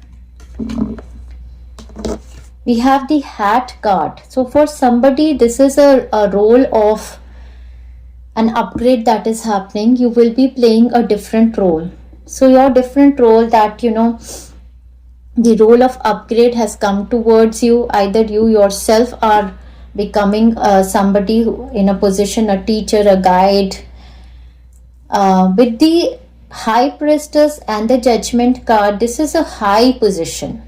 We have the Hat card. So for somebody, this is a role of an upgrade that is happening. You will be playing a different role. So your different role that, the role of upgrade has come towards you. Either you yourself are becoming somebody in a position, a teacher, a guide. With the High Priestess and the Judgment card, this is a high position.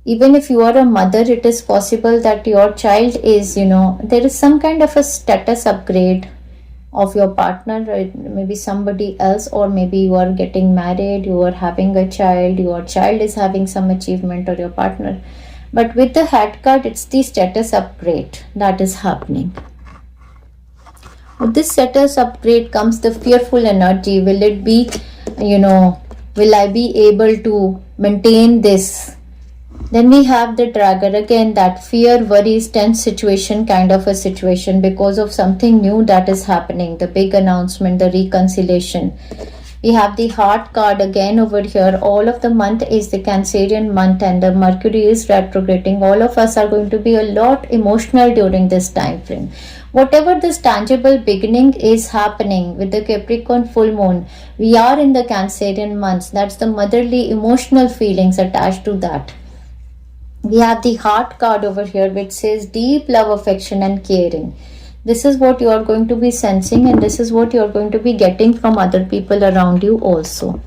Even if you are a mother, it is possible that your child is, there is some kind of a status upgrade of your partner, or maybe somebody else, or maybe you are getting married, you are having a child, your child is having some achievement, or your partner. But with the Hat card, it's the status upgrade that is happening. With this status upgrade comes the fearful energy. Will it be, will I be able to maintain this? Then we have the Dragger again, that fear, worries, tense situation kind of a situation because of something new that is happening, the big announcement, the reconciliation. We have the Heart card again over here. All of the month is the Cancerian month and the Mercury is retrograding. All of us are going to be a lot emotional during this time frame. Whatever this tangible beginning is happening with the Capricorn full moon, we are in the Cancerian months. That's the motherly emotional feelings attached to that. We have the Heart card over here, which says deep love, affection and caring. This is what you are going to be sensing, and this is what you are going to be getting from other people around you also.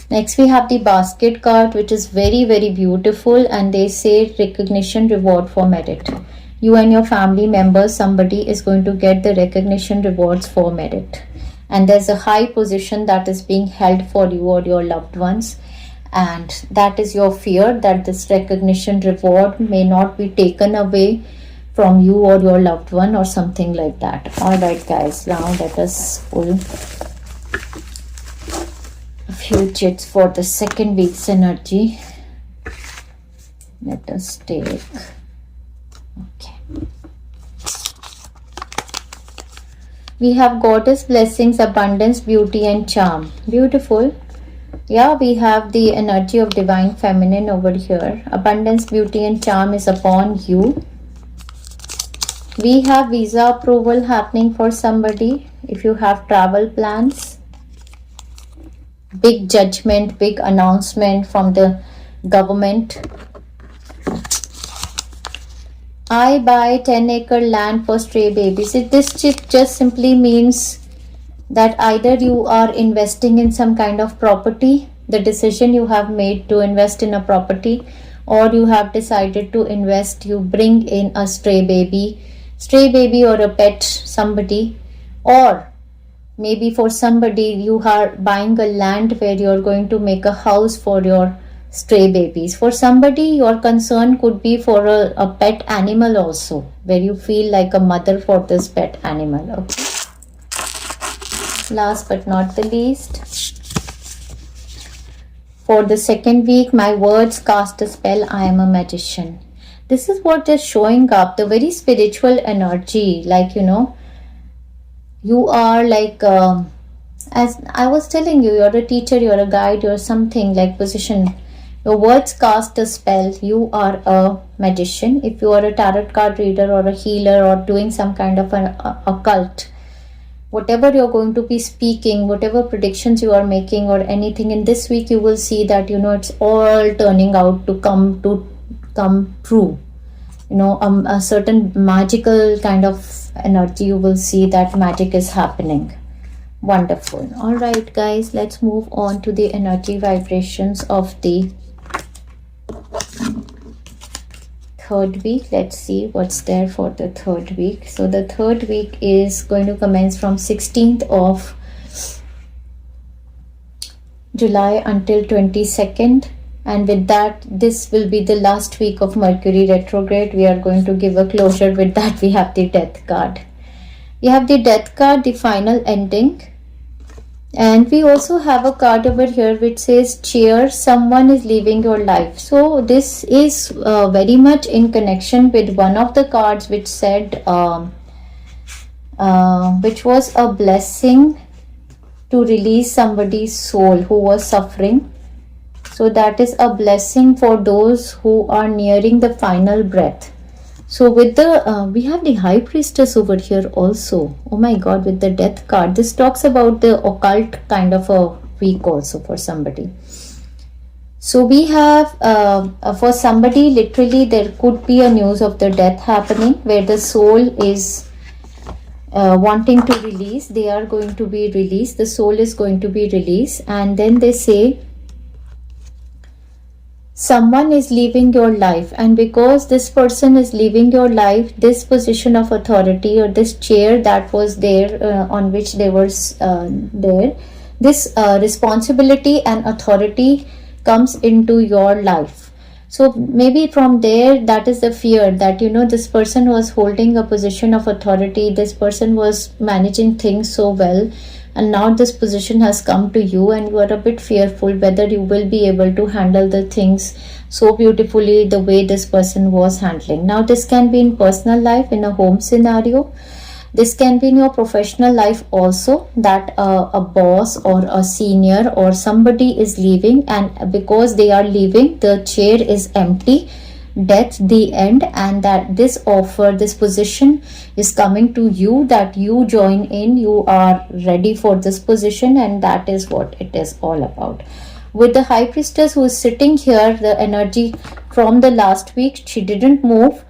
Next we have the Basket card, which is very, very beautiful, and they say recognition, reward for merit. You and your family members, somebody is going to get the recognition, rewards for merit. And there's a high position that is being held for you or your loved ones. And that is your fear, that this recognition, reward may not be taken away from you or your loved one or something like that. Alright guys, now let us pull a few chits for the second week's energy. Let us take, okay. We have Goddess blessings, abundance, beauty and charm. Beautiful. Yeah, we have the energy of divine feminine over here. Abundance, beauty and charm is upon you. We have visa approval happening for somebody. If you have travel plans, big judgment, big announcement from the government. I buy 10-acre land for stray babies. This just simply means that either you are investing in some kind of property, the decision you have made to invest in a property, or you have decided to invest, you bring in a stray baby or a pet, somebody, or maybe for somebody you are buying a land where you are going to make a house for your stray babies. For somebody, your concern could be for a pet animal also, where you feel like a mother for this pet animal. Okay. Last but not the least, for the second week, my words cast a spell. I am a magician. This is what is showing up, the very spiritual energy, like, you are like, as I was telling you, you're a teacher, you're a guide, you're something like position. Your words cast a spell. You are a magician. If you are a tarot card reader or a healer or doing some kind of an occult, whatever you're going to be speaking, whatever predictions you are making or anything in this week, you will see that, you know, it's all turning out to come true. You know, a certain magical kind of energy, you will see that magic is happening. Wonderful. All right, guys, let's move on to the energy vibrations of the third week. Let's see what's there for the third week. So the third week is going to commence from 16th of July until 22nd, and with that, this will be the last week of Mercury retrograde. We are going to give a closure. With that, we have the Death card. We have the Death card, the final ending. And we also have a card over here which says cheer, someone is leaving your life. So this is very much in connection with one of the cards which said which was a blessing to release somebody's soul who was suffering. So that is a blessing for those who are nearing the final breath. So with the we have the High Priestess over here also. Oh my God, with the Death card. This talks about the occult kind of a week also for somebody. So we have for somebody, literally there could be a news of the death happening where the soul is wanting to release. They are going to be released. The soul is going to be released, and then they say someone is leaving your life, and because this person is leaving your life, this position of authority or this chair that was there on which they were there, this responsibility and authority comes into your life. So maybe from there, that is the fear that, you know, this person was holding a position of authority, this person was managing things so well, and now this position has come to you and you are a bit fearful whether you will be able to handle the things so beautifully the way this person was handling. Now this can be in personal life, in a home scenario. This can be in your professional life also, that a boss or a senior or somebody is leaving, and because they are leaving, the chair is empty, death, the end, and that this offer, this position is coming to you, that you join in, you are ready for this position, and that is what it is all about. With the High Priestess who is sitting here, the energy from the last week, she didn't move.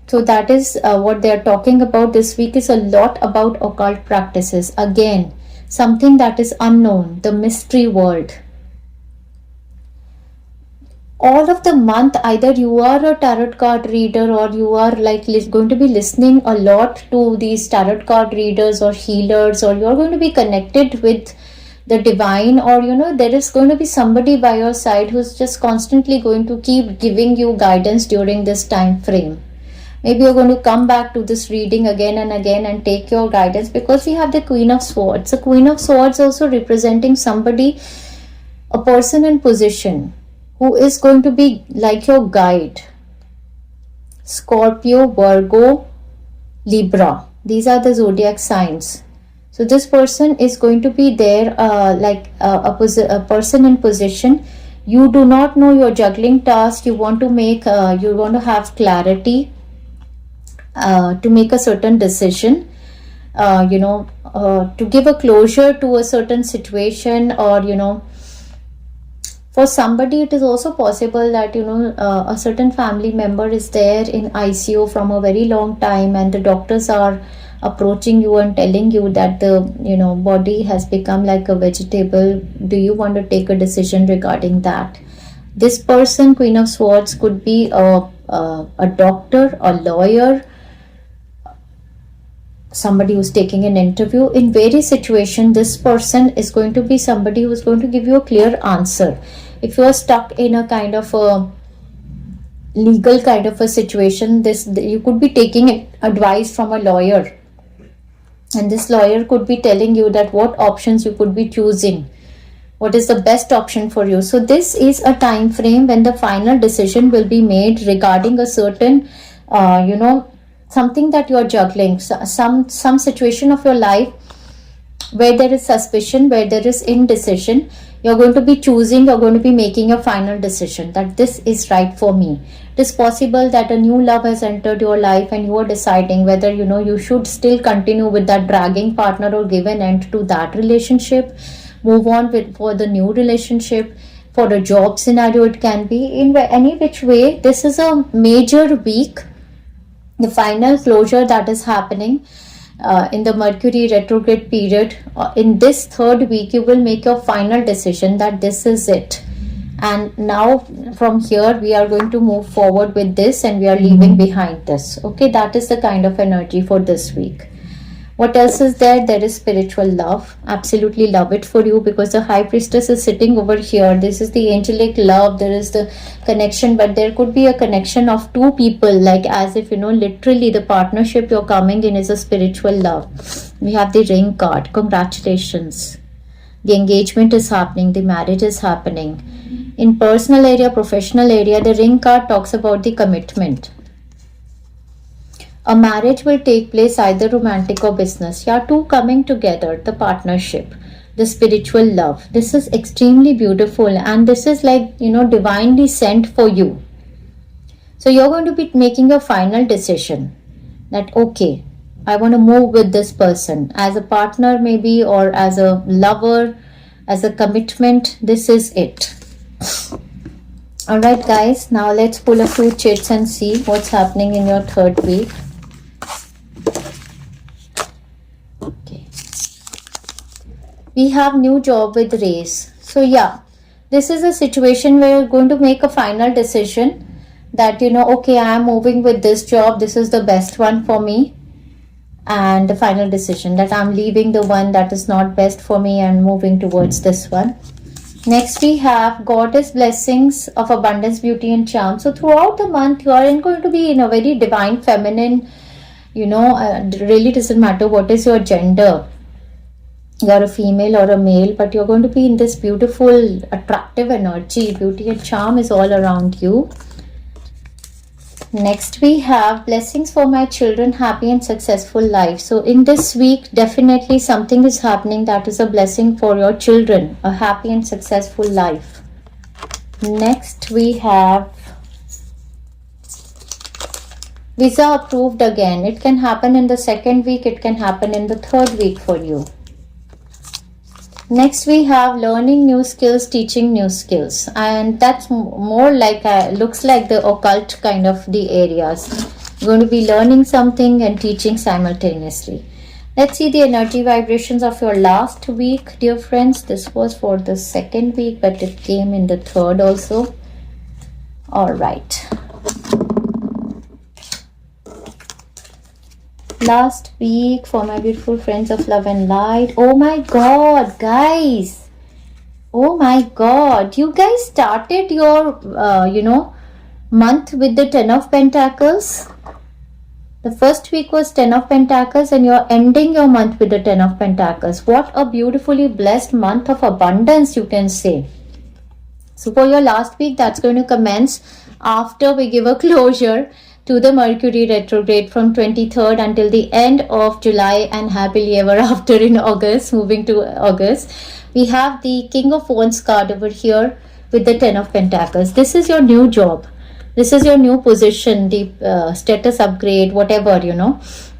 So that is what they are talking about. This week is a lot about occult practices. Again, something that is unknown, the mystery world. All of the month, either you are a tarot card reader or you are like going to be listening a lot to these tarot card readers or healers, or you are going to be connected with the divine, or, you know, there is going to be somebody by your side who's just constantly going to keep giving you guidance during this time frame. Maybe you're going to come back to this reading again and again and take your guidance, because we have the Queen of Swords. The Queen of Swords also representing somebody, a person in position who is going to be like your guide. Scorpio, Virgo, Libra. These are the zodiac signs. So this person is going to be there like a person in position. You do not know, your juggling task. You want to make, you want to have clarity. To make a certain decision, you know, to give a closure to a certain situation, or, you know, for somebody it is also possible that, you know, a certain family member is there in ICU from a very long time, and the doctors are approaching you and telling you that the, you know, body has become like a vegetable. Do you want to take a decision regarding that? This person, Queen of Swords, could be a doctor, a lawyer, somebody who's taking an interview. In various situations, this person is going to be somebody who's going to give you a clear answer. If you are stuck in a kind of a legal kind of a situation, you could be taking advice from a lawyer, and this lawyer could be telling you that what options you could be choosing, what is the best option for you. So this is a time frame when the final decision will be made regarding a certain you know, something that you are juggling, some situation of your life where there is suspicion, where there is indecision. You're going to be choosing, you're going to be making a final decision that this is right for me. It is possible that a new love has entered your life and you are deciding whether you should still continue with that dragging partner or give an end to that relationship, move on with for the new relationship. For a job scenario, it can be in any which way. This is a major week, the final closure that is happening in the Mercury retrograde period. In this third week, you will make your final decision that this is it. And now from here, we are going to move forward with this and we are leaving behind this. Okay, that is the kind of energy for this week. What else is there? There is spiritual love. Absolutely love it for you, because the High Priestess is sitting over here. This is the angelic love. There is the connection, but there could be a connection of two people, like as if, literally the partnership you're coming in is a spiritual love. We have the ring card. Congratulations. The engagement is happening. The marriage is happening. In personal area, professional area, the ring card talks about the commitment. A marriage will take place, either romantic or business. You are two coming together, the partnership, the spiritual love. This is extremely beautiful, and this is like, divinely sent for you. So you're going to be making a final decision that, okay, I want to move with this person as a partner maybe, or as a lover, as a commitment. This is it. Alright guys, now let's pull a few chits and see what's happening in your third week. We have new job with raise. So yeah, this is a situation where you're going to make a final decision that, okay, I am moving with this job. This is the best one for me. And the final decision that I'm leaving the one that is not best for me and moving towards this one. Next we have Goddess blessings of abundance, beauty and charm. So throughout the month, you are going to be in a very divine feminine, it really doesn't matter what is your gender. You're a female or a male, but you're going to be in this beautiful, attractive energy. Beauty and charm is all around you. Next we have blessings for my children, happy and successful life. So in this week, definitely something is happening that is a blessing for your children, a happy and successful life. Next we have visa approved again. It can happen in the second week, it can happen in the third week for you. Next we have learning new skills, teaching new skills, and that's more like looks like the occult kind of the areas. You're going to be learning something and teaching simultaneously. Let's see the energy vibrations of your last week, dear friends. This was for the second week, but it came in the third also. All right. Last week for my beautiful friends of love and light. Oh my god, guys. Oh my god. You guys started your, month with the 10 of Pentacles. The first week was 10 of Pentacles and you're ending your month with the 10 of Pentacles. What a beautifully blessed month of abundance, you can say. So for your last week, that's going to commence after we give a closure to the Mercury retrograde from 23rd until the end of July, and happily ever after in August, moving to August. We have the King of Wands card over here with the 10 of Pentacles. This is your new job. This is your new position, the status upgrade, whatever,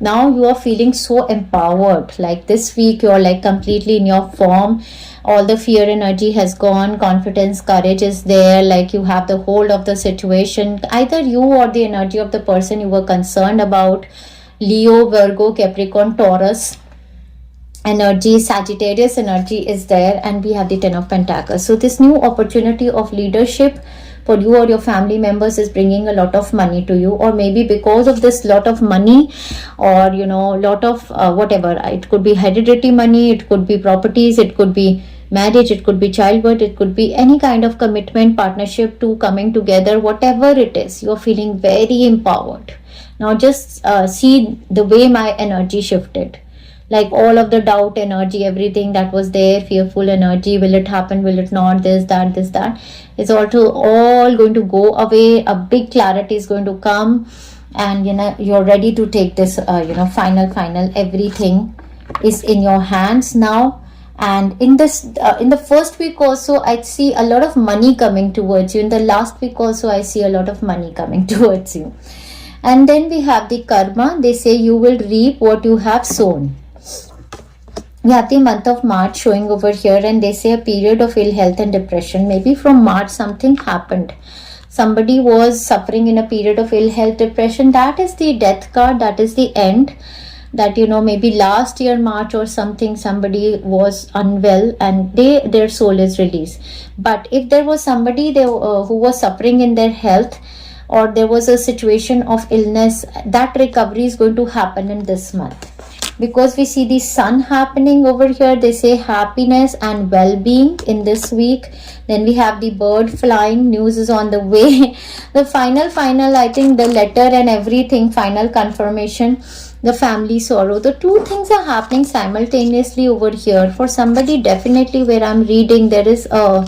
Now you are feeling so empowered. Like this week, you're like completely in your form. All the fear energy has gone. Confidence, courage is there. Like you have the hold of the situation. Either you or the energy of the person you were concerned about. Leo, Virgo, Capricorn, Taurus energy, Sagittarius energy is there. And we have the 10 of Pentacles. So this new opportunity of leadership for you or your family members is bringing a lot of money to you, or maybe because of this lot of money, or lot of whatever. It could be hereditary money, it could be properties, it could be marriage, it could be childbirth, it could be any kind of commitment, partnership, two coming together. Whatever it is, you're feeling very empowered. Now just see the way my energy shifted. Like all of the doubt energy, everything that was there, fearful energy, will it happen, will it not, this, that, is all going to go away. A big clarity is going to come, and you're ready to take this final, everything is in your hands now, And in this in the first week also, I see a lot of money coming towards you. In the last week also, I see a lot of money coming towards you. And then we have the karma. They say you will reap what you have sown. We have the month of March showing over here, and they say a period of ill health and depression. Maybe from March something happened. Somebody was suffering in a period of ill health, depression. That is the death card. That is the end. That, you know, maybe last year March or something, somebody was unwell and their soul is released. But if there was somebody who was suffering in their health, or there was a situation of illness, that recovery is going to happen in this month. Because we see the sun happening over here, they say happiness and well-being in this week. Then we have the bird flying, news is on the way. The final, I think the letter and everything, final confirmation, the family sorrow. The two things are happening simultaneously over here. For somebody, definitely where I'm reading, there is a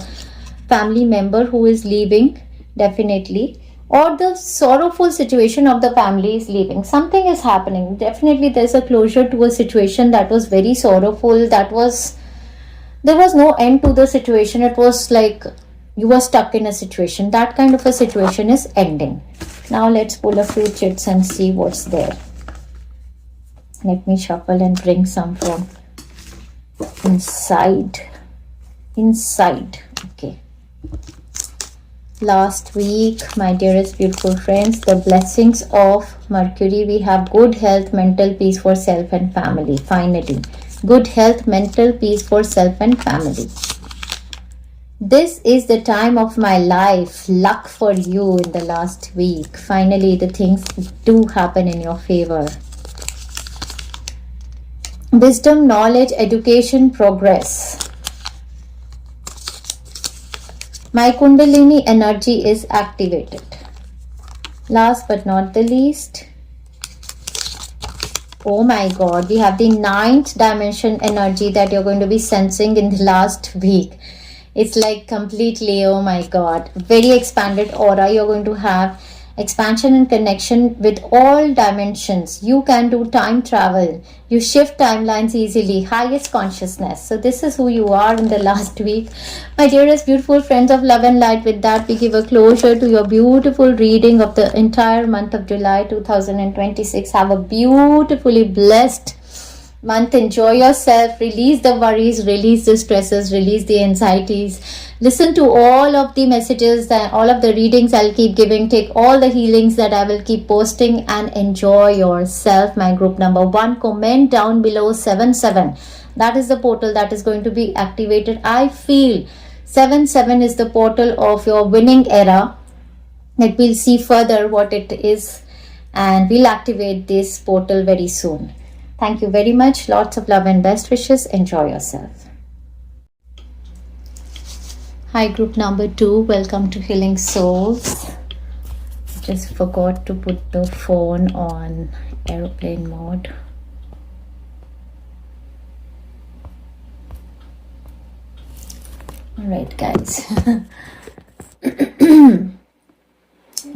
family member who is leaving, definitely. Or the sorrowful situation of the family is leaving. Something is happening. Definitely there's a closure to a situation that was very sorrowful. There was no end to the situation. It was like you were stuck in a situation. That kind of a situation is ending. Now let's pull a few chits and see what's there. Let me shuffle and bring some from inside. Okay. Last week, my dearest beautiful friends, the blessings of Mercury. We have good health, mental peace for self and family. Finally, good health, mental peace for self and family. This is the time of my life. Luck for you in the last week. Finally, the things do happen in your favor. Wisdom, knowledge, education, progress. My Kundalini energy is activated. Last but not the least, oh my God, we have the 9th dimension energy that you're going to be sensing in the last week. It's like completely, oh my God, very expanded aura. You're going to have expansion and connection with all dimensions. You can do time travel. You shift timelines easily. Highest consciousness. So this is who you are in the last week. My dearest beautiful friends of love and light, with that we give a closure to your beautiful reading of the entire month of July 2026. Have a beautifully blessed month. Enjoy yourself. Release the worries, release the stresses, release the anxieties. Listen to all of the messages and all of the readings I'll keep giving. Take all the healings that I will keep posting and enjoy yourself. My group number 1, comment down below 77. That is the portal that is going to be activated. I feel 77 is the portal of your winning era. That we'll see further what it is, and we'll activate this portal very soon. Thank you very much. Lots of love and best wishes. Enjoy yourself. Hi, group number 2. Welcome to Healing Souls. Just forgot to put the phone on airplane mode. All right, guys.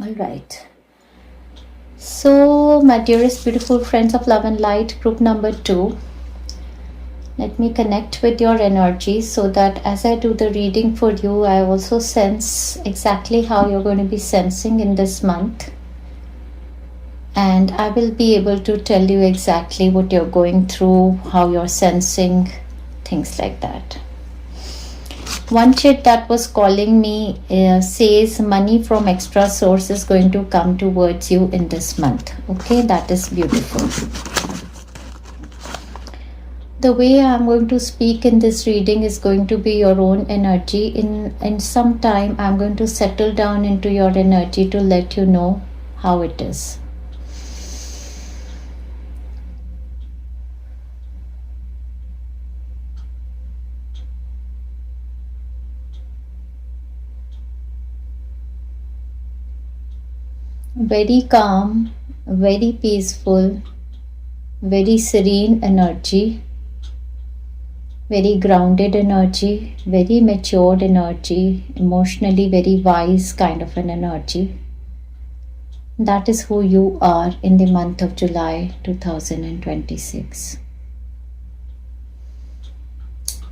All right. So, my dearest beautiful friends of love and light, group number 2. Let me connect with your energy so that as I do the reading for you, I also sense exactly how you're going to be sensing in this month. And I will be able to tell you exactly what you're going through, how you're sensing, things like that. One chit that was calling me says money from extra source is going to come towards you in this month. Okay, that is beautiful. The way I'm going to speak in this reading is going to be your own energy. In some time, I'm going to settle down into your energy to let you know how it is. Very calm, very peaceful, very serene energy. Very grounded energy, very matured energy, emotionally very wise kind of an energy. That is who you are in the month of July 2026.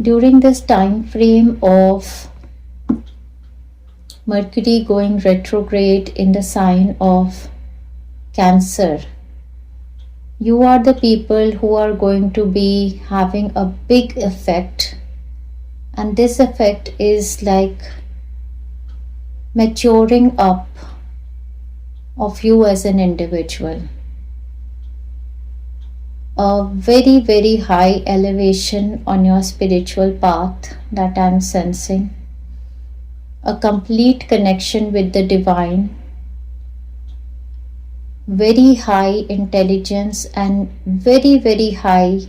during this time frame of Mercury going retrograde in the sign of Cancer, you are the people who are going to be having a big effect, and this effect is like maturing up of you as an individual. A very, very high elevation on your spiritual path that I'm sensing. A complete connection with the divine. Very high intelligence and very, very high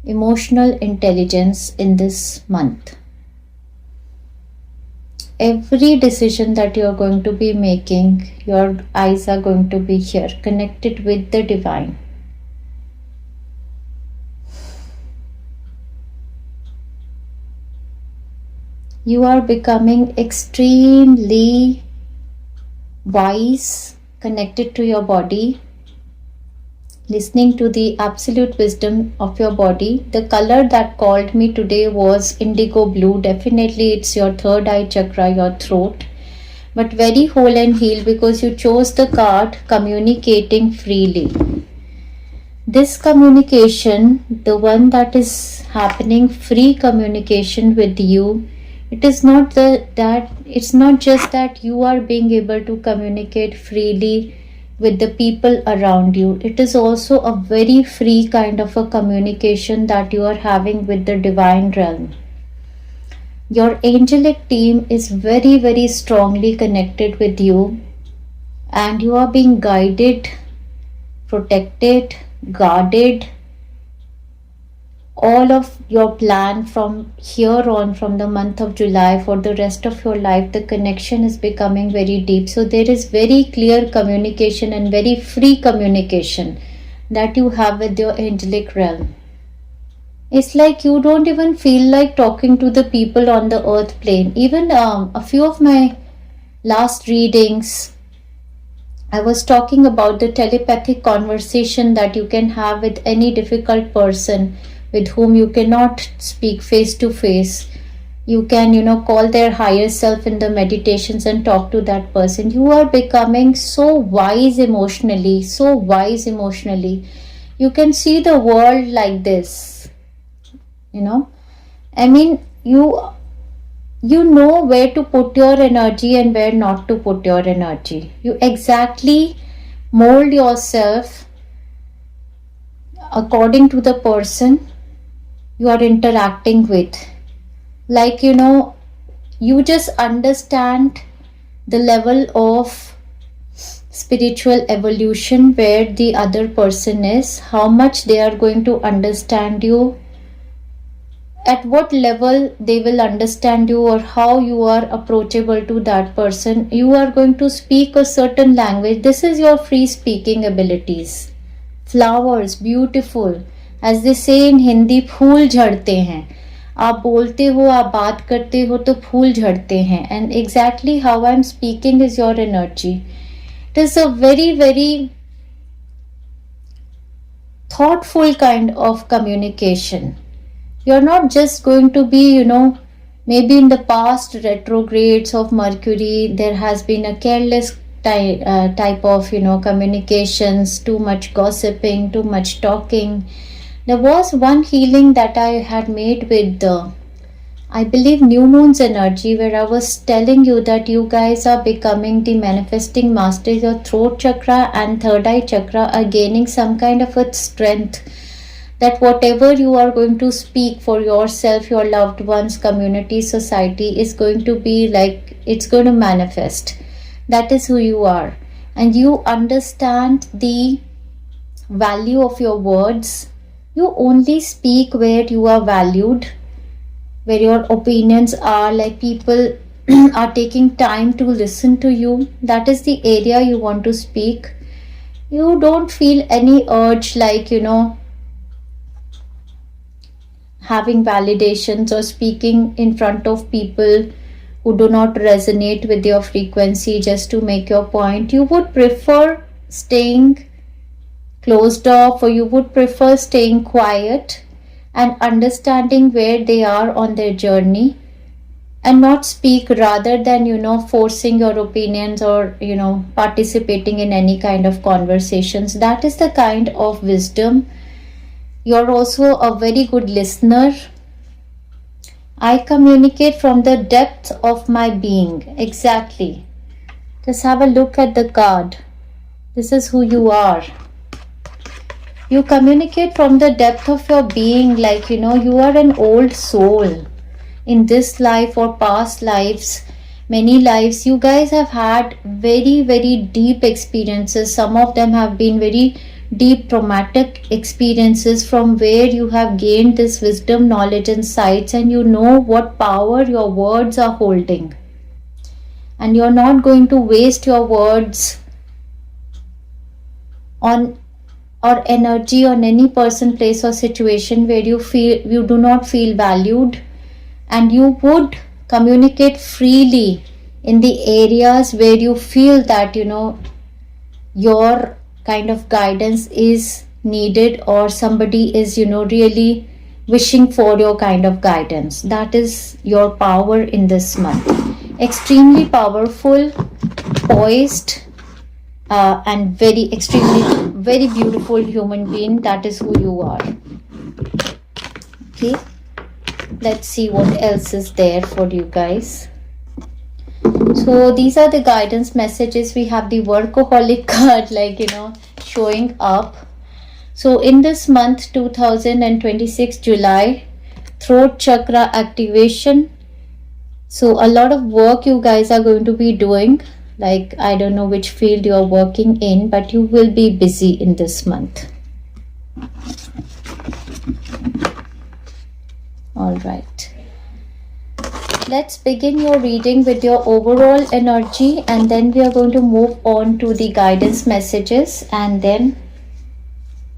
emotional intelligence in this month. Every decision that you're going to be making, your eyes are going to be here, connected with the divine. You are becoming extremely wise, connected to your body, listening to the absolute wisdom of your body. The color that called me today was indigo blue. Definitely it's your third eye chakra, your throat, but very whole and healed because you chose the card communicating freely. This communication, the one that is happening, free communication with you, it's not just that you are being able to communicate freely with the people around you. It is also a very free kind of a communication that you are having with the divine realm. Your angelic team is very, very strongly connected with you, and you are being guided, protected, guarded. All of your plan from here on, from the month of July for the rest of your life, the connection is becoming very deep. So there is very clear communication and very free communication that you have with your angelic realm. It's like you don't even feel like talking to the people on the earth plane. Even a few of my last readings, I was talking about the telepathic conversation that you can have with any difficult person with whom you cannot speak face to face. You can, call their higher self in the meditations and talk to that person. You are becoming so wise emotionally, so wise emotionally. You can see the world like this. I mean, you know where to put your energy and where not to put your energy. You exactly mold yourself according to the person you are interacting with. Like, you just understand the level of spiritual evolution where the other person is, how much they are going to understand you, at what level they will understand you, or how you are approachable to that person. You are going to speak a certain language. This is your free speaking abilities. Flowers, beautiful. As they say in Hindi, फूल झड़ते हैं. आप बोलते हो, आप बात करते हो तो फूल झड़ते हैं. And exactly how I'm speaking is your energy. It is a very, very thoughtful kind of communication. You're not just going to be, maybe in the past retrogrades of Mercury, there has been a careless type of, communications, too much gossiping, too much talking. There was one healing that I had made with I believe new moon's energy, where I was telling you that you guys are becoming the manifesting masters. Your throat chakra and third eye chakra are gaining some kind of a strength, that whatever you are going to speak for yourself, your loved ones, community, society, is going to be like, it's going to manifest. That is who you are. And you understand the value of your words. You only speak where you are valued, where your opinions are, like people are taking time to listen to you. That is the area you want to speak. You don't feel any urge like, having validations or speaking in front of people who do not resonate with your frequency just to make your point. You would prefer staying closed off, or you would prefer staying quiet and understanding where they are on their journey, and not speak rather than forcing your opinions or participating in any kind of conversations. That is the kind of wisdom. You're also a very good listener. I communicate from the depth of my being. Exactly. Just have a look at the card. This is who you are. You communicate from the depth of your being, like you are an old soul. In this life or past lives, many lives, you guys have had very, very deep experiences. Some of them have been very deep traumatic experiences, from where you have gained this wisdom, knowledge, and insights, and you know what power your words are holding. And you're not going to waste your words on or energy on any person, place, or situation where you do not feel valued, and you would communicate freely in the areas where you feel that your kind of guidance is needed, or somebody is really wishing for your kind of guidance. That is your power in this month. Extremely powerful, poised, and very beautiful human being. That is who you are. Okay, let's see what else is there for you guys. So these are the guidance messages. We have the workaholic card, like showing up. So in this month 2026 July, throat chakra activation. So a lot of work you guys are going to be doing. Like, I don't know which field you're working in, but you will be busy in this month. All right. Let's begin your reading with your overall energy, and then we are going to move on to the guidance messages, and then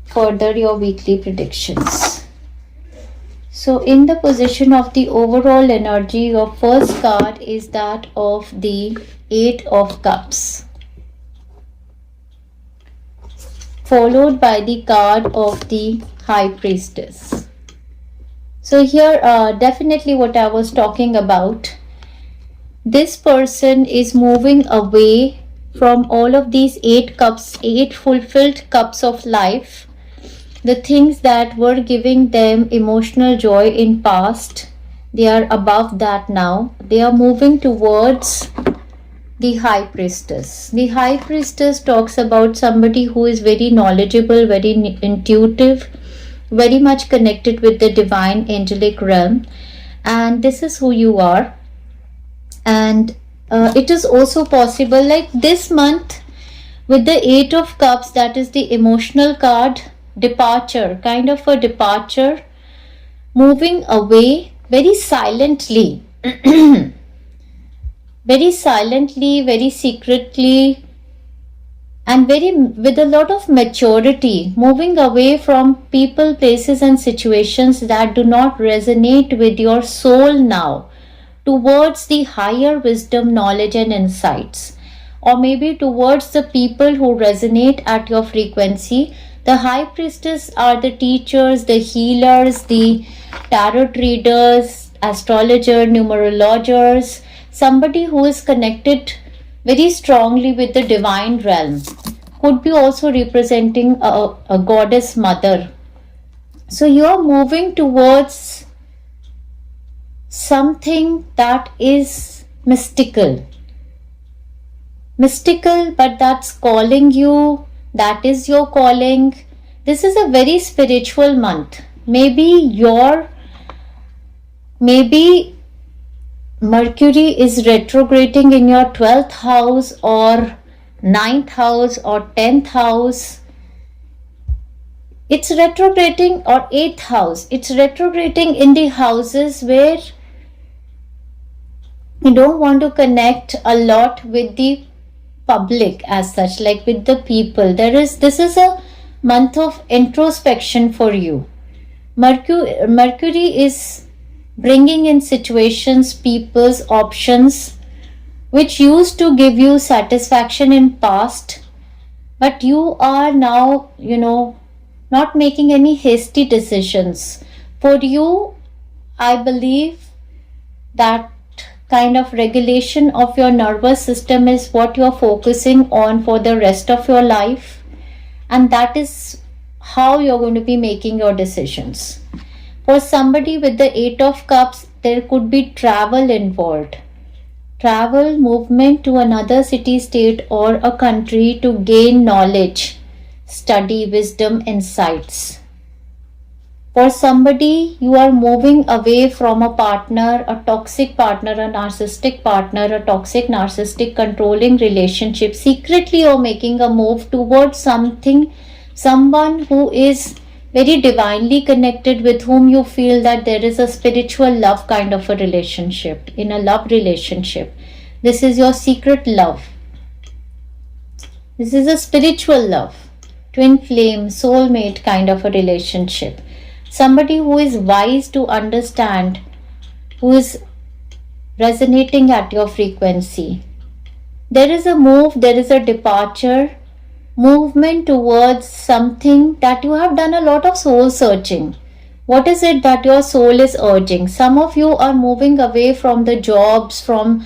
further your weekly predictions. So in the position of the overall energy, your first card is that of the Eight of Cups, followed by the card of the High Priestess. So here, definitely what I was talking about, this person is moving away from all of these 8 cups, 8 fulfilled cups of life, the things that were giving them emotional joy in past. They are above that now. They are moving towards the High Priestess. The High Priestess talks about somebody who is very knowledgeable, very intuitive, very much connected with the divine angelic realm, and this is who you are. And it is also possible, like this month with the Eight of Cups, that is the emotional card, departure, kind of a departure, moving away very silently. Very silently, very secretly, and with a lot of maturity, moving away from people, places, and situations that do not resonate with your soul now, towards the higher wisdom, knowledge, and insights, or maybe towards the people who resonate at your frequency. The High Priestess are the teachers, the healers, the tarot readers, astrologer, numerologers, somebody who is connected very strongly with the divine realm. Could be also representing a goddess mother. So you are moving towards something that is mystical. Mystical, but that's calling you. That is your calling. This is a very spiritual month. Maybe Mercury is retrograding in your 12th house or 9th house or 10th house. It's retrograding, or 8th house. It's retrograding in the houses where you don't want to connect a lot with the public as such, like with the people. This is a month of introspection for you. Mercury is bringing in situations, people's options, which used to give you satisfaction in past, but you are now, not making any hasty decisions. For you, I believe that kind of regulation of your nervous system is what you're focusing on for the rest of your life, and that is how you're going to be making your decisions. For somebody with the 8 of Cups, there could be travel involved. Travel, movement to another city, state, or a country to gain knowledge, study, wisdom, insights. For somebody, you are moving away from a partner, a toxic partner, a narcissistic partner, a toxic, narcissistic, controlling relationship. Secretly, you're making a move towards someone who is very divinely connected, with whom you feel that there is a spiritual love kind of a relationship, in a love relationship. This is your secret love. This is a spiritual love, twin flame, soulmate kind of a relationship. Somebody who is wise to understand, who is resonating at your frequency. There is a move, there is a departure, movement towards something that you have done a lot of soul searching. What is it that your soul is urging? Some of you are moving away from the jobs, from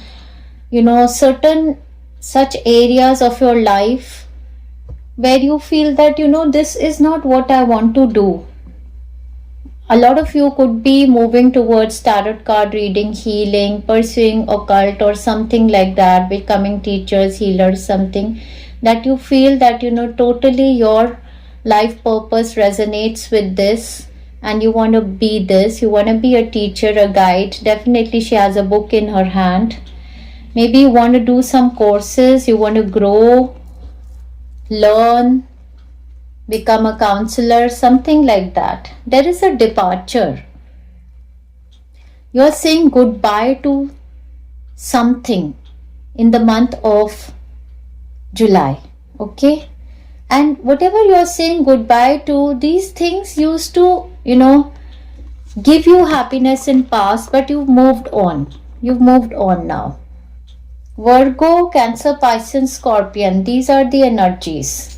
certain such areas of your life where you feel that this is not what I want to do. A lot of you could be moving towards tarot card reading, healing, pursuing occult or something like that, becoming teachers, healers, something that you feel that totally your life purpose resonates with this, and you want to be this, you want to be a teacher, a guide. Definitely she has a book in her hand. Maybe you want to do some courses, you want to grow, learn, become a counselor, something like that. There is a departure. You are saying goodbye to something in the month of July, okay? And whatever you are saying goodbye to, these things used to give you happiness in past, but you've moved on. You've moved on now. Virgo, Cancer, Pisces, Scorpion, these are the energies.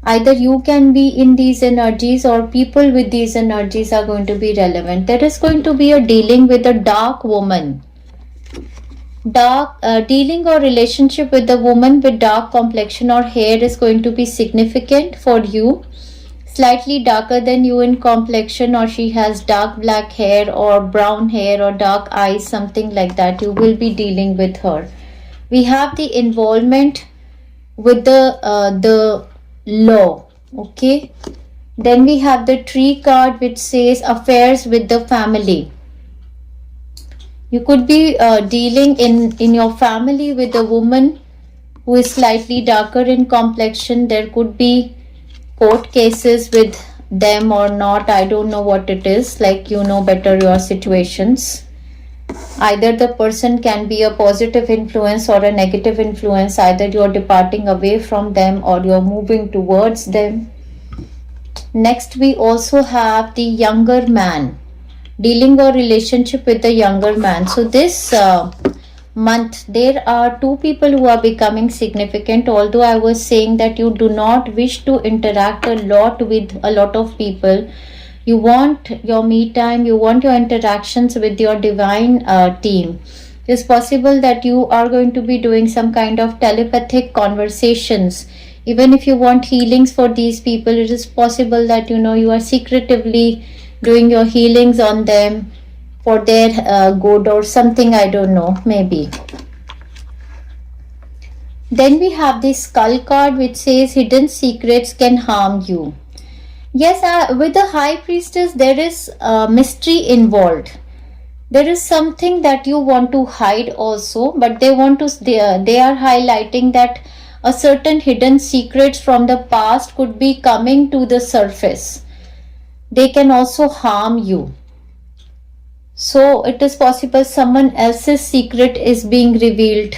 Either you can be in these energies, or people with these energies are going to be relevant. There is going to be a dealing with a dark woman. Dealing or relationship with a woman with dark complexion or hair is going to be significant for you. Slightly darker than you in complexion, or she has dark black hair or brown hair or dark eyes, something like that. You will be dealing with her. We have the involvement with the law, okay? Then we have the Tree card, which says affairs with the family. You could be dealing in your family with a woman who is slightly darker in complexion. There could be court cases with them or not. I don't know what it is. Like, better your situations. Either the person can be a positive influence or a negative influence. Either you're departing away from them or you're moving towards them. Next, we also have the younger man. Dealing or relationship with the younger man. So this month, there are two people who are becoming significant. Although I was saying that you do not wish to interact a lot with a lot of people. You want your me time, you want your interactions with your divine team. It's possible that you are going to be doing some kind of telepathic conversations. Even if you want healings for these people, it is possible that you are secretively doing your healings on them for their good or something. I don't know, maybe. Then we have the Skull card, which says hidden secrets can harm you. Yes, with the High Priestess, there is mystery involved. There is something that you want to hide also, but they are highlighting that a certain hidden secrets from the past could be coming to the surface. They can also harm you. So it is possible someone else's secret is being revealed.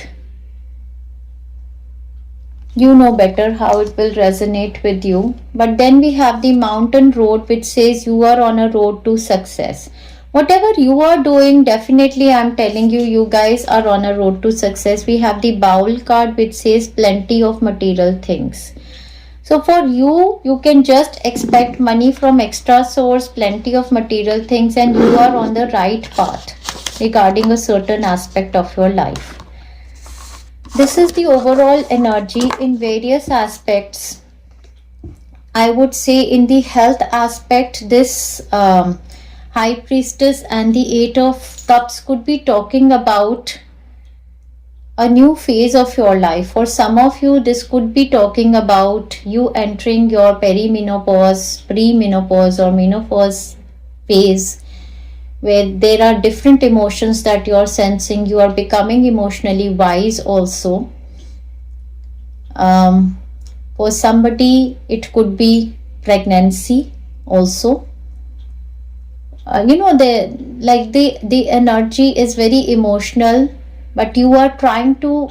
You know better how it will resonate with you. But then we have the Mountain Road, which says you are on a road to success. Whatever you are doing, definitely I'm telling you, you guys are on a road to success. We have the Bowl card, which says plenty of material things. So for you, you can just expect money from extra source, plenty of material things, and you are on the right path regarding a certain aspect of your life. This is the overall energy in various aspects. I would say in the health aspect, this High Priestess and the Eight of Cups could be talking about a new phase of your life. For some of you, this could be talking about you entering your perimenopause, premenopause, or menopause phase, where there are different emotions that you are sensing. You are becoming emotionally wise also. For somebody, it could be pregnancy also. The energy is very emotional, but you are trying to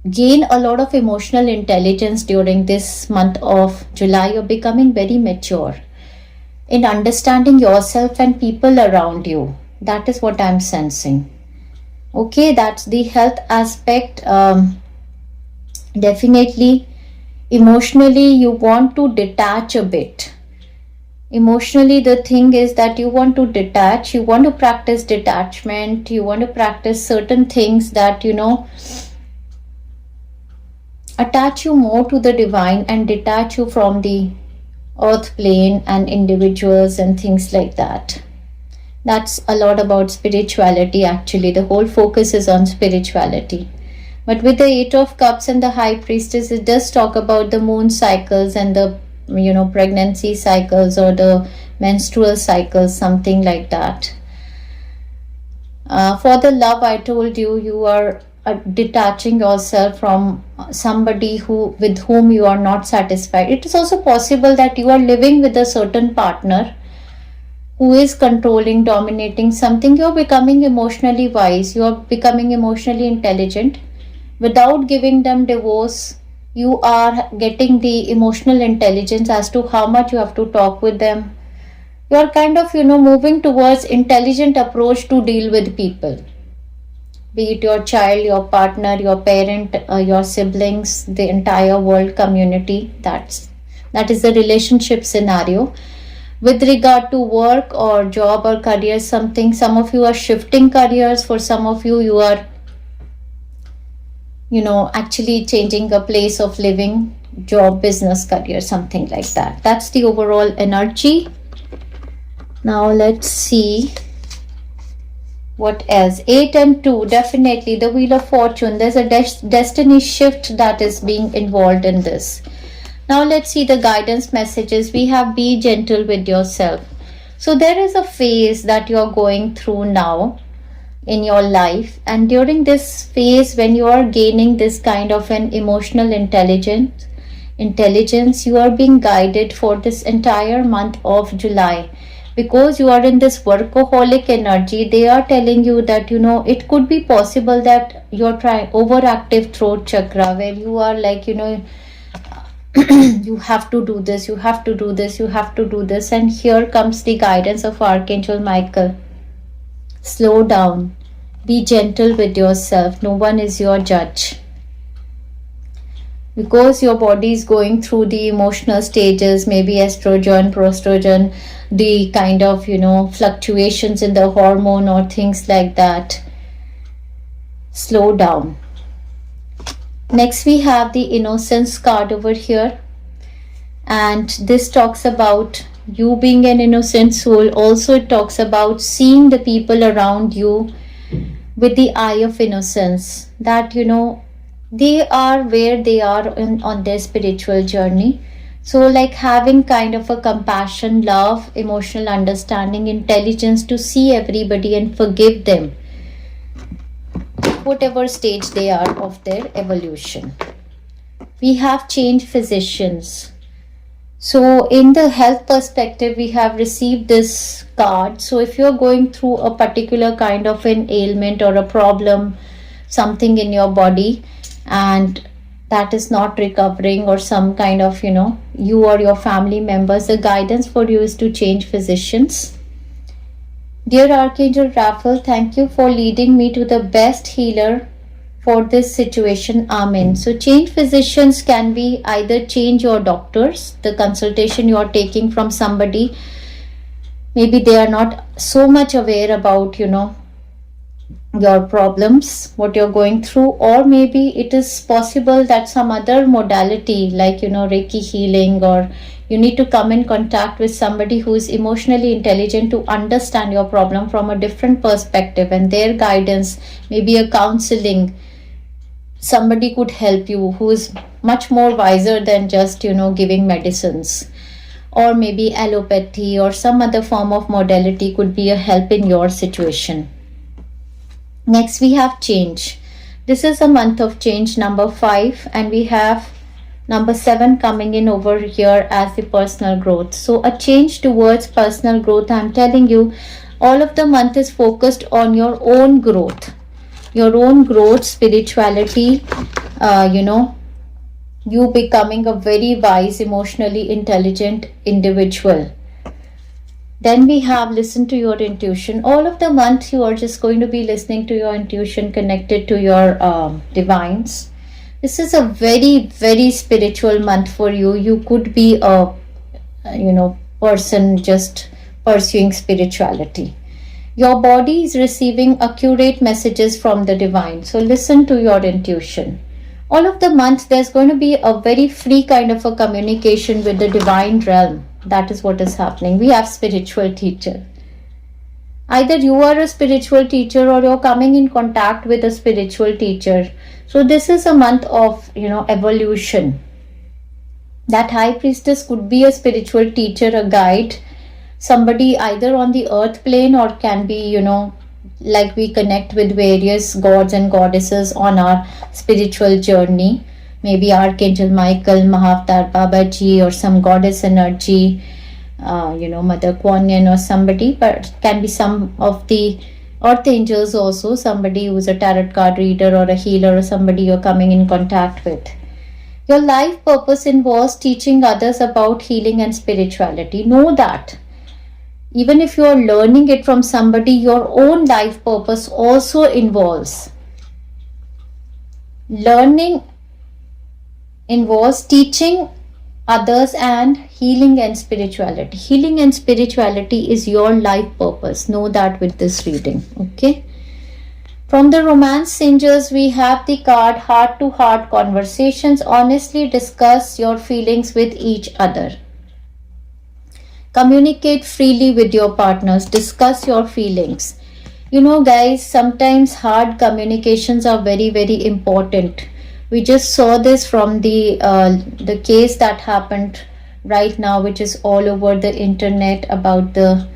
gain a lot of emotional intelligence during this month of July. You're becoming very mature in understanding yourself and people around you. That is what I'm sensing. Okay, that's the health aspect. Definitely, emotionally, you want to detach a bit. Emotionally, the thing is that you want to detach, you want to practice detachment, you want to practice certain things that, attach you more to the divine and detach you from the earth plane and individuals and things like that. That's a lot about spirituality actually. The whole focus is on spirituality. But with the Eight of Cups and the High Priestess, it does talk about the moon cycles and the pregnancy cycles or the menstrual cycles, something like that. For the love, I told you, you are detaching yourself from somebody with whom you are not satisfied. It is also possible that you are living with a certain partner who is controlling, dominating something. You're becoming emotionally wise, you're becoming emotionally intelligent. Without giving them divorce, you are getting the emotional intelligence as to how much you have to talk with them. You are kind of, moving towards intelligent approach to deal with people. Be it your child, your partner, your parent, your siblings, the entire world community. That is the relationship scenario. With regard to work or job or career, some of you are shifting careers. For some of you, you are actually changing a place of living, job, business, career, something like that. That's the overall energy. Now let's see what else. 8 and 2, definitely the Wheel of Fortune. There's a destiny shift that is being involved in this. Now let's see the guidance messages. We have be gentle with yourself. So there is a phase that you're going through now in your life, and during this phase when you are gaining this kind of an emotional intelligence, you are being guided for this entire month of July. Because you are in this workaholic energy, they are telling you that it could be possible that you're trying overactive throat chakra, where you are like you have to do this, you have to do this, you have to do this. And here comes the guidance of Archangel Michael. Slow down. Be gentle with yourself. No one is your judge. Because your body is going through the emotional stages, maybe estrogen, prostrogen, the kind of, fluctuations in the hormone or things like that. Slow down. Next, we have the Innocence card over here. And this talks about you being an innocent soul. Also, it talks about seeing the people around you with the eye of innocence, that they are where they are on their spiritual journey. So like having kind of a compassion, love, emotional understanding, intelligence to see everybody and forgive them, whatever stage they are of their evolution. We have changed physicians. So in the health perspective, we have received this card. So if you're going through a particular kind of an ailment or a problem, something in your body, and that is not recovering, or some kind of, you or your family members, the guidance for you is to change physicians. Dear Archangel Raphael, thank you for leading me to the best healer for this situation I'm in. So change physicians can be either change your doctors, the consultation you are taking from somebody, maybe they are not so much aware about, your problems, what you're going through, or maybe it is possible that some other modality like, Reiki healing, or you need to come in contact with somebody who is emotionally intelligent to understand your problem from a different perspective, and their guidance, maybe a counseling, somebody could help you who is much more wiser than just, giving medicines. Or maybe allopathy or some other form of modality could be a help in your situation. Next we have change. This is a month of change, number 5, and we have number 7 coming in over here as the personal growth. So a change towards personal growth. I'm telling you, all of the month is focused on your own growth. Your own growth, spirituality, you becoming a very wise, emotionally intelligent individual. Then we have listen to your intuition. All of the month you are just going to be listening to your intuition, connected to your divines. This is a very, very spiritual month for you. You could be a, person just pursuing spirituality. Your body is receiving accurate messages from the divine. So listen to your intuition. All of the month there's going to be a very free kind of a communication with the divine realm. That is what is happening. We have spiritual teacher. Either you are a spiritual teacher or you're coming in contact with a spiritual teacher. So this is a month of, evolution. That high priestess could be a spiritual teacher, a guide, somebody either on the earth plane, or can be, like we connect with various gods and goddesses on our spiritual journey. Maybe Archangel Michael, Mahavatar Babaji, or some goddess energy, Mother Kuan Yin or somebody, but can be some of the earth angels also, somebody who's a tarot card reader or a healer, or somebody you're coming in contact with. Your life purpose involves teaching others about healing and spirituality. Know that. Even if you're learning it from somebody, your own life purpose also involves learning, involves teaching others, and healing and spirituality. Healing and spirituality is your life purpose. Know that with this reading. Okay. From the romance angels, we have the card Heart to Heart Conversations. Honestly discuss your feelings with each other. Communicate freely with your partners. Discuss your feelings. Guys, sometimes hard communications are very, very important. We just saw this from the case that happened right now, which is all over the internet, about the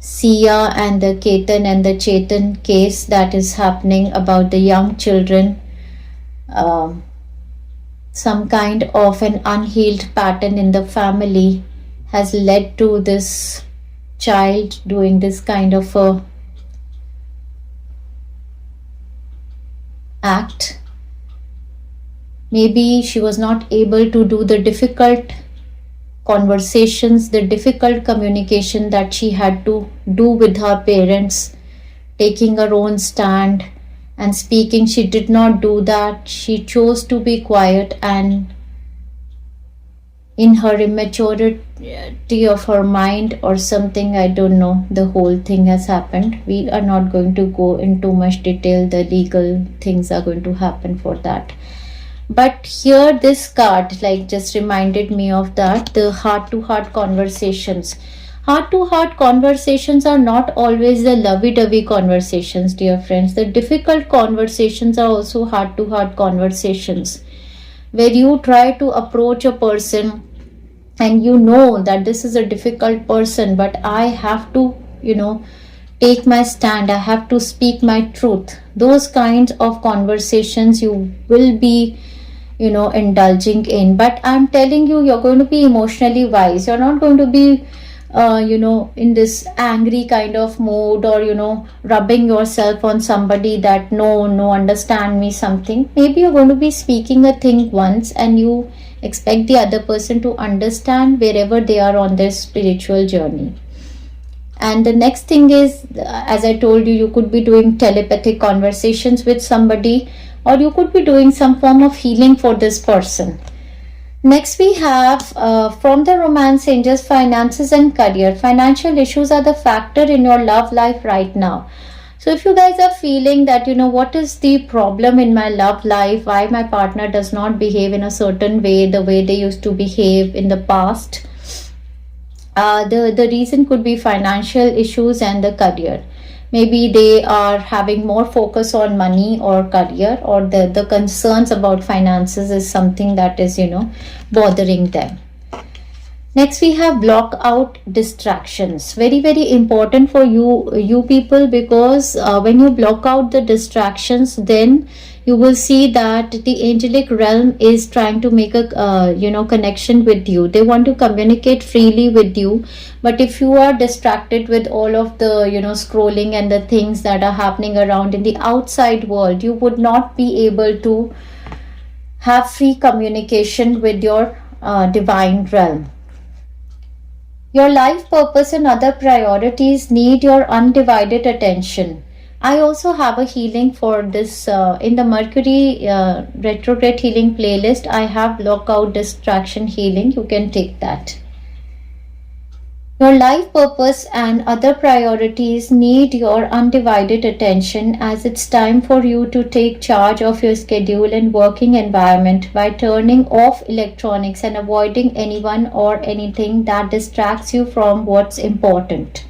Sia and the Ketan and the Chetan case that is happening about the young children. Some kind of an unhealed pattern in the family has led to this child doing this kind of a act. Maybe she was not able to do the difficult conversations, the difficult communication that she had to do with her parents, taking her own stand and speaking. She did not do that. She chose to be quiet, and in her immaturity of her mind or something, I don't know, the whole thing has happened. We are not going to go into much detail. The legal things are going to happen for that. But here this card just reminded me of that, the heart to heart conversations. Heart to heart conversations are not always the lovey-dovey conversations, dear friends. The difficult conversations are also heart to heart conversations, where you try to approach a person and that this is a difficult person, but I have to, take my stand. I have to speak my truth. Those kinds of conversations you will be, indulging in. But I'm telling you, you're going to be emotionally wise. You're not going to be, in this angry kind of mood, or, rubbing yourself on somebody that no, understand me something. Maybe you're going to be speaking a thing once and you expect the other person to understand wherever they are on their spiritual journey. And the next thing is, as I told you, you could be doing telepathic conversations with somebody, or you could be doing some form of healing for this person. Next, we have from the romance angels, finances and career. Financial issues are the factor in your love life right now. So if you guys are feeling that, what is the problem in my love life, why my partner does not behave in a certain way, the way they used to behave in the past, the reason could be financial issues and the career. Maybe they are having more focus on money or career, or the concerns about finances is something that is, bothering them. Next, we have block out distractions. Very, very important for you people, because when you block out the distractions, then you will see that the angelic realm is trying to make a connection with you. They want to communicate freely with you, but if you are distracted with all of the scrolling and the things that are happening around in the outside world, you would not be able to have free communication with your divine realm. Your life purpose and other priorities need your undivided attention. I also have a healing for this in the Mercury retrograde healing playlist. I have lockout distraction healing. You can take that. Your life purpose and other priorities need your undivided attention, as it's time for you to take charge of your schedule and working environment by turning off electronics and avoiding anyone or anything that distracts you from what's important.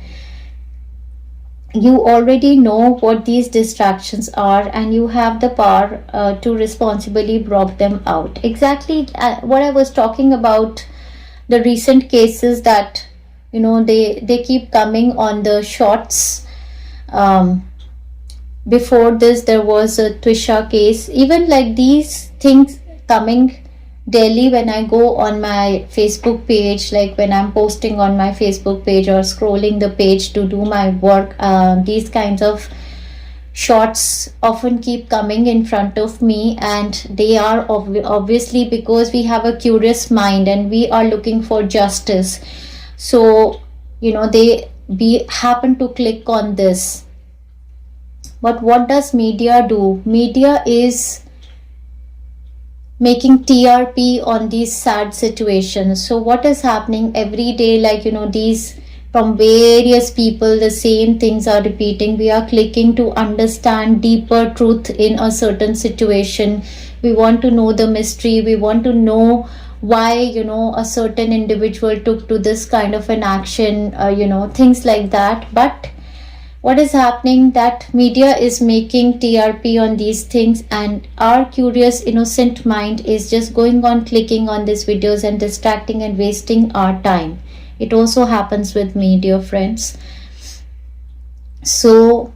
You already know what these distractions are, and you have the power to responsibly block them out. Exactly what I was talking about, the recent cases that they keep coming on the shots. Before this, there was a Twisha case. Even like these things coming daily when I go on my Facebook page, like when I'm posting on my Facebook page or scrolling the page to do my work, these kinds of shots often keep coming in front of me, and they are obviously because we have a curious mind and we are looking for justice. So they happen to click on this. But what does media do? Media is making TRP on these sad situations. So what is happening every day, like these from various people, the same things are repeating. We are clicking to understand deeper truth in a certain situation. We want to know the mystery. We want to know why a certain individual took to this kind of an action, things like that. But what is happening, that media is making TRP on these things, and our curious innocent mind is just going on clicking on these videos and distracting and wasting our time. It also happens with me, dear friends. So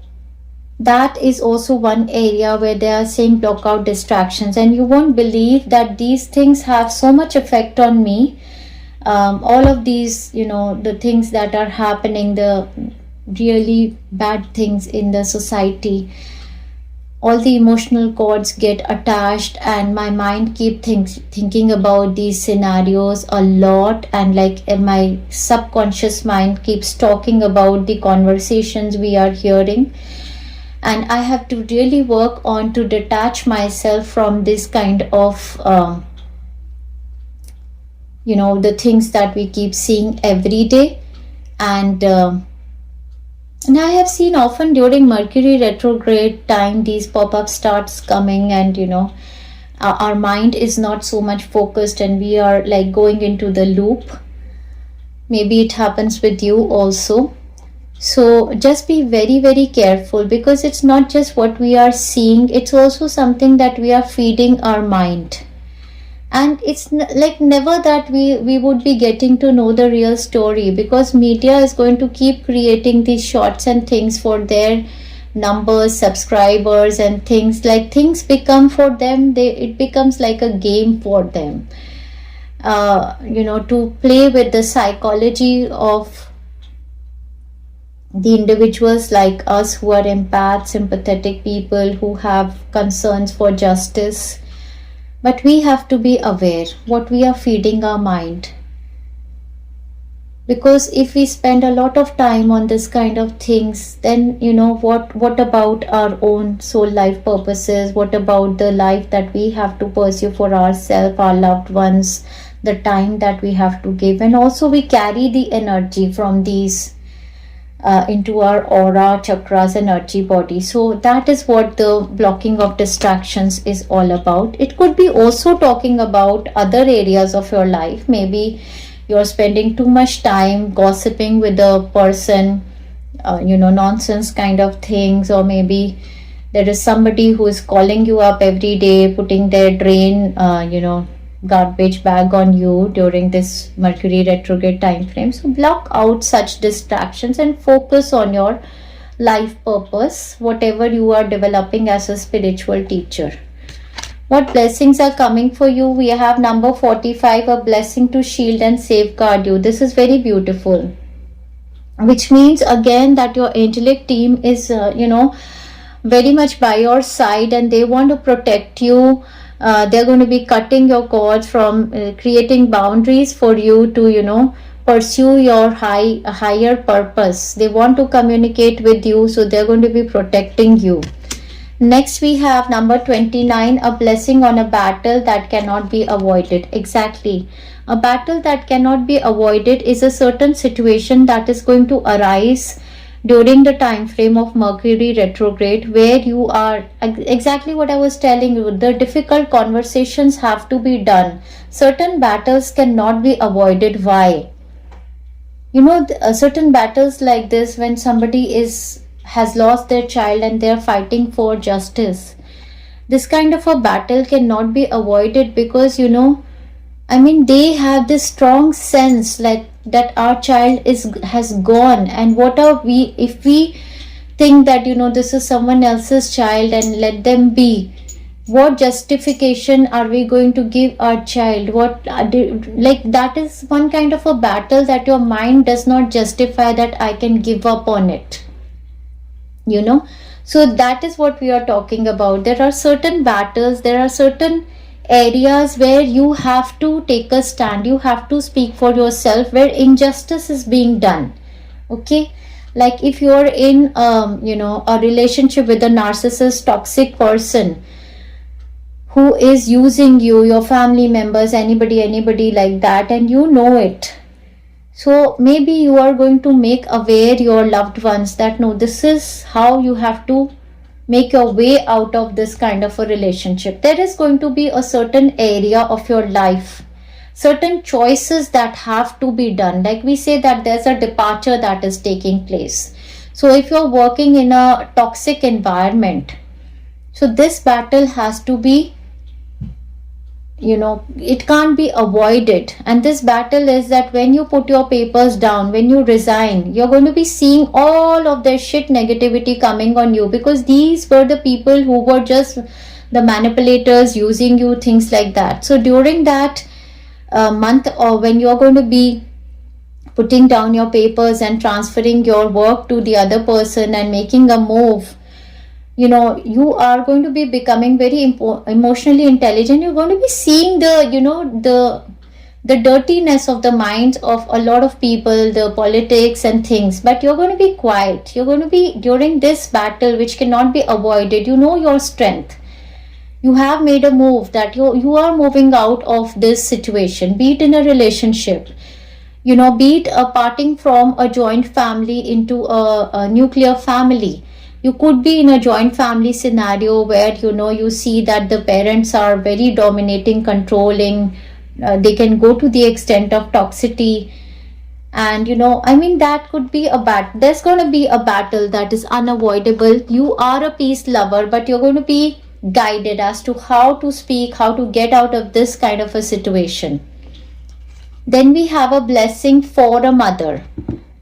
that is also one area where they are saying block out distractions, and you won't believe that these things have so much effect on me. All of these, the things that are happening, the really bad things in the society, all the emotional cords get attached, and my mind keep thinking about these scenarios a lot, and like my subconscious mind keeps talking about the conversations we are hearing. And I have to really work on to detach myself from this kind of the things that we keep seeing every day. And I have seen often during Mercury retrograde time, these pop-ups starts coming, and our mind is not so much focused, and we are like going into the loop. Maybe it happens with you also. So just be very, very careful, because it's not just what we are seeing, it's also something that we are feeding our mind. And it's like never that we would be getting to know the real story, because media is going to keep creating these shots and things for their numbers, subscribers, and things. Like things become for them, it becomes like a game for them, to play with the psychology of the individuals like us who are empaths, sympathetic people who have concerns for justice. But we have to be aware what we are feeding our mind. Because if we spend a lot of time on this kind of things, then what about our own soul life purposes? What about the life that we have to pursue for ourselves, our loved ones, the time that we have to give? And also we carry the energy from these into our aura, chakras, energy body. So that is what the blocking of distractions is all about. It could be also talking about other areas of your life. Maybe you're spending too much time gossiping with a person, nonsense kind of things, or maybe there is somebody who is calling you up every day, putting their garbage bag on you during this Mercury retrograde time frame. So block out such distractions and focus on your life purpose, whatever you are developing as a spiritual teacher. What blessings are coming for you? We have number 45, a blessing to shield and safeguard you. This is very beautiful, which means again that your angelic team is very much by your side, and they want to protect you. They're going to be cutting your cords from creating boundaries for you to pursue your higher purpose. They want to communicate with you, so they're going to be protecting you. Next we have number 29, a blessing on a battle that cannot be avoided. Exactly. A battle that cannot be avoided is a certain situation that is going to arise during the time frame of Mercury retrograde, where you are exactly what I was telling you. The difficult conversations have to be done. Certain battles cannot be avoided. Why? Certain battles like this, when somebody has lost their child and they are fighting for justice, this kind of a battle cannot be avoided, because they have this strong sense like that our child has gone, and what are we if we think that this is someone else's child and let them be? What justification are we going to give our child? That is one kind of a battle that your mind does not justify that I can give up on it. So that is what we are talking about. There are certain battles, there are certain areas where you have to take a stand, you have to speak for yourself, where injustice is being done. Okay, like if you are in a relationship with a narcissist, toxic person who is using you, your family members, anybody like that, and you know it. So maybe you are going to make aware your loved ones that no, this is how you have to make your way out of this kind of a relationship. There is going to be a certain area of your life, certain choices that have to be done. Like we say that there's a departure that is taking place. So if you're working in a toxic environment, so this battle has to be, it can't be avoided. And this battle is that when you put your papers down, when you resign, you're going to be seeing all of their shit negativity coming on you, because these were the people who were just the manipulators, using you, things like that. So during that month, or when you're going to be putting down your papers and transferring your work to the other person and making a move, you are going to be becoming very emotionally intelligent. You're going to be seeing the dirtiness of the minds of a lot of people, the politics and things, but you're going to be quiet. You're going to be, during this battle which cannot be avoided, your strength. You have made a move that you are moving out of this situation, be it in a relationship, be it a parting from a joint family into a nuclear family. You could be in a joint family scenario where you see that the parents are very dominating, controlling. They can go to the extent of toxicity, and that could be a battle. There's going to be a battle that is unavoidable. You are a peace lover, but you're going to be guided as to how to speak, how to get out of this kind of a situation. Then we have a blessing for a mother,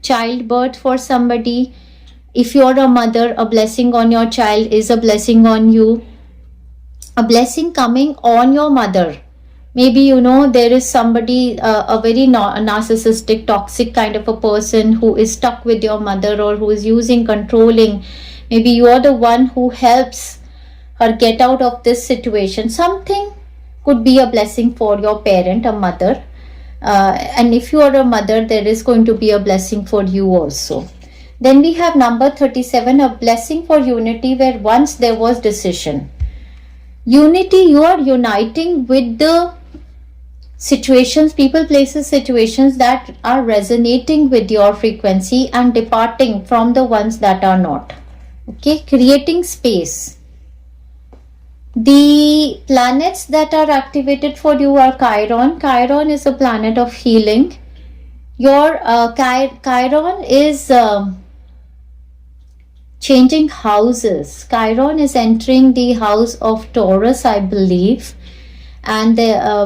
childbirth for somebody. If you're a mother, a blessing on your child is a blessing on you. A blessing coming on your mother. Maybe there is somebody, a very narcissistic, toxic kind of a person who is stuck with your mother, or who is using, controlling. Maybe you are the one who helps her get out of this situation. Something could be a blessing for your parent, a mother. And if you are a mother, there is going to be a blessing for you also. Then we have number 37, a blessing for unity, where once there was decision. Unity, you are uniting with the situations, people, places, situations that are resonating with your frequency and departing from the ones that are not. Okay, creating space. The planets that are activated for you are Chiron. Chiron is a planet of healing. Your Chiron is changing houses. Chiron is entering the house of Taurus, I believe. And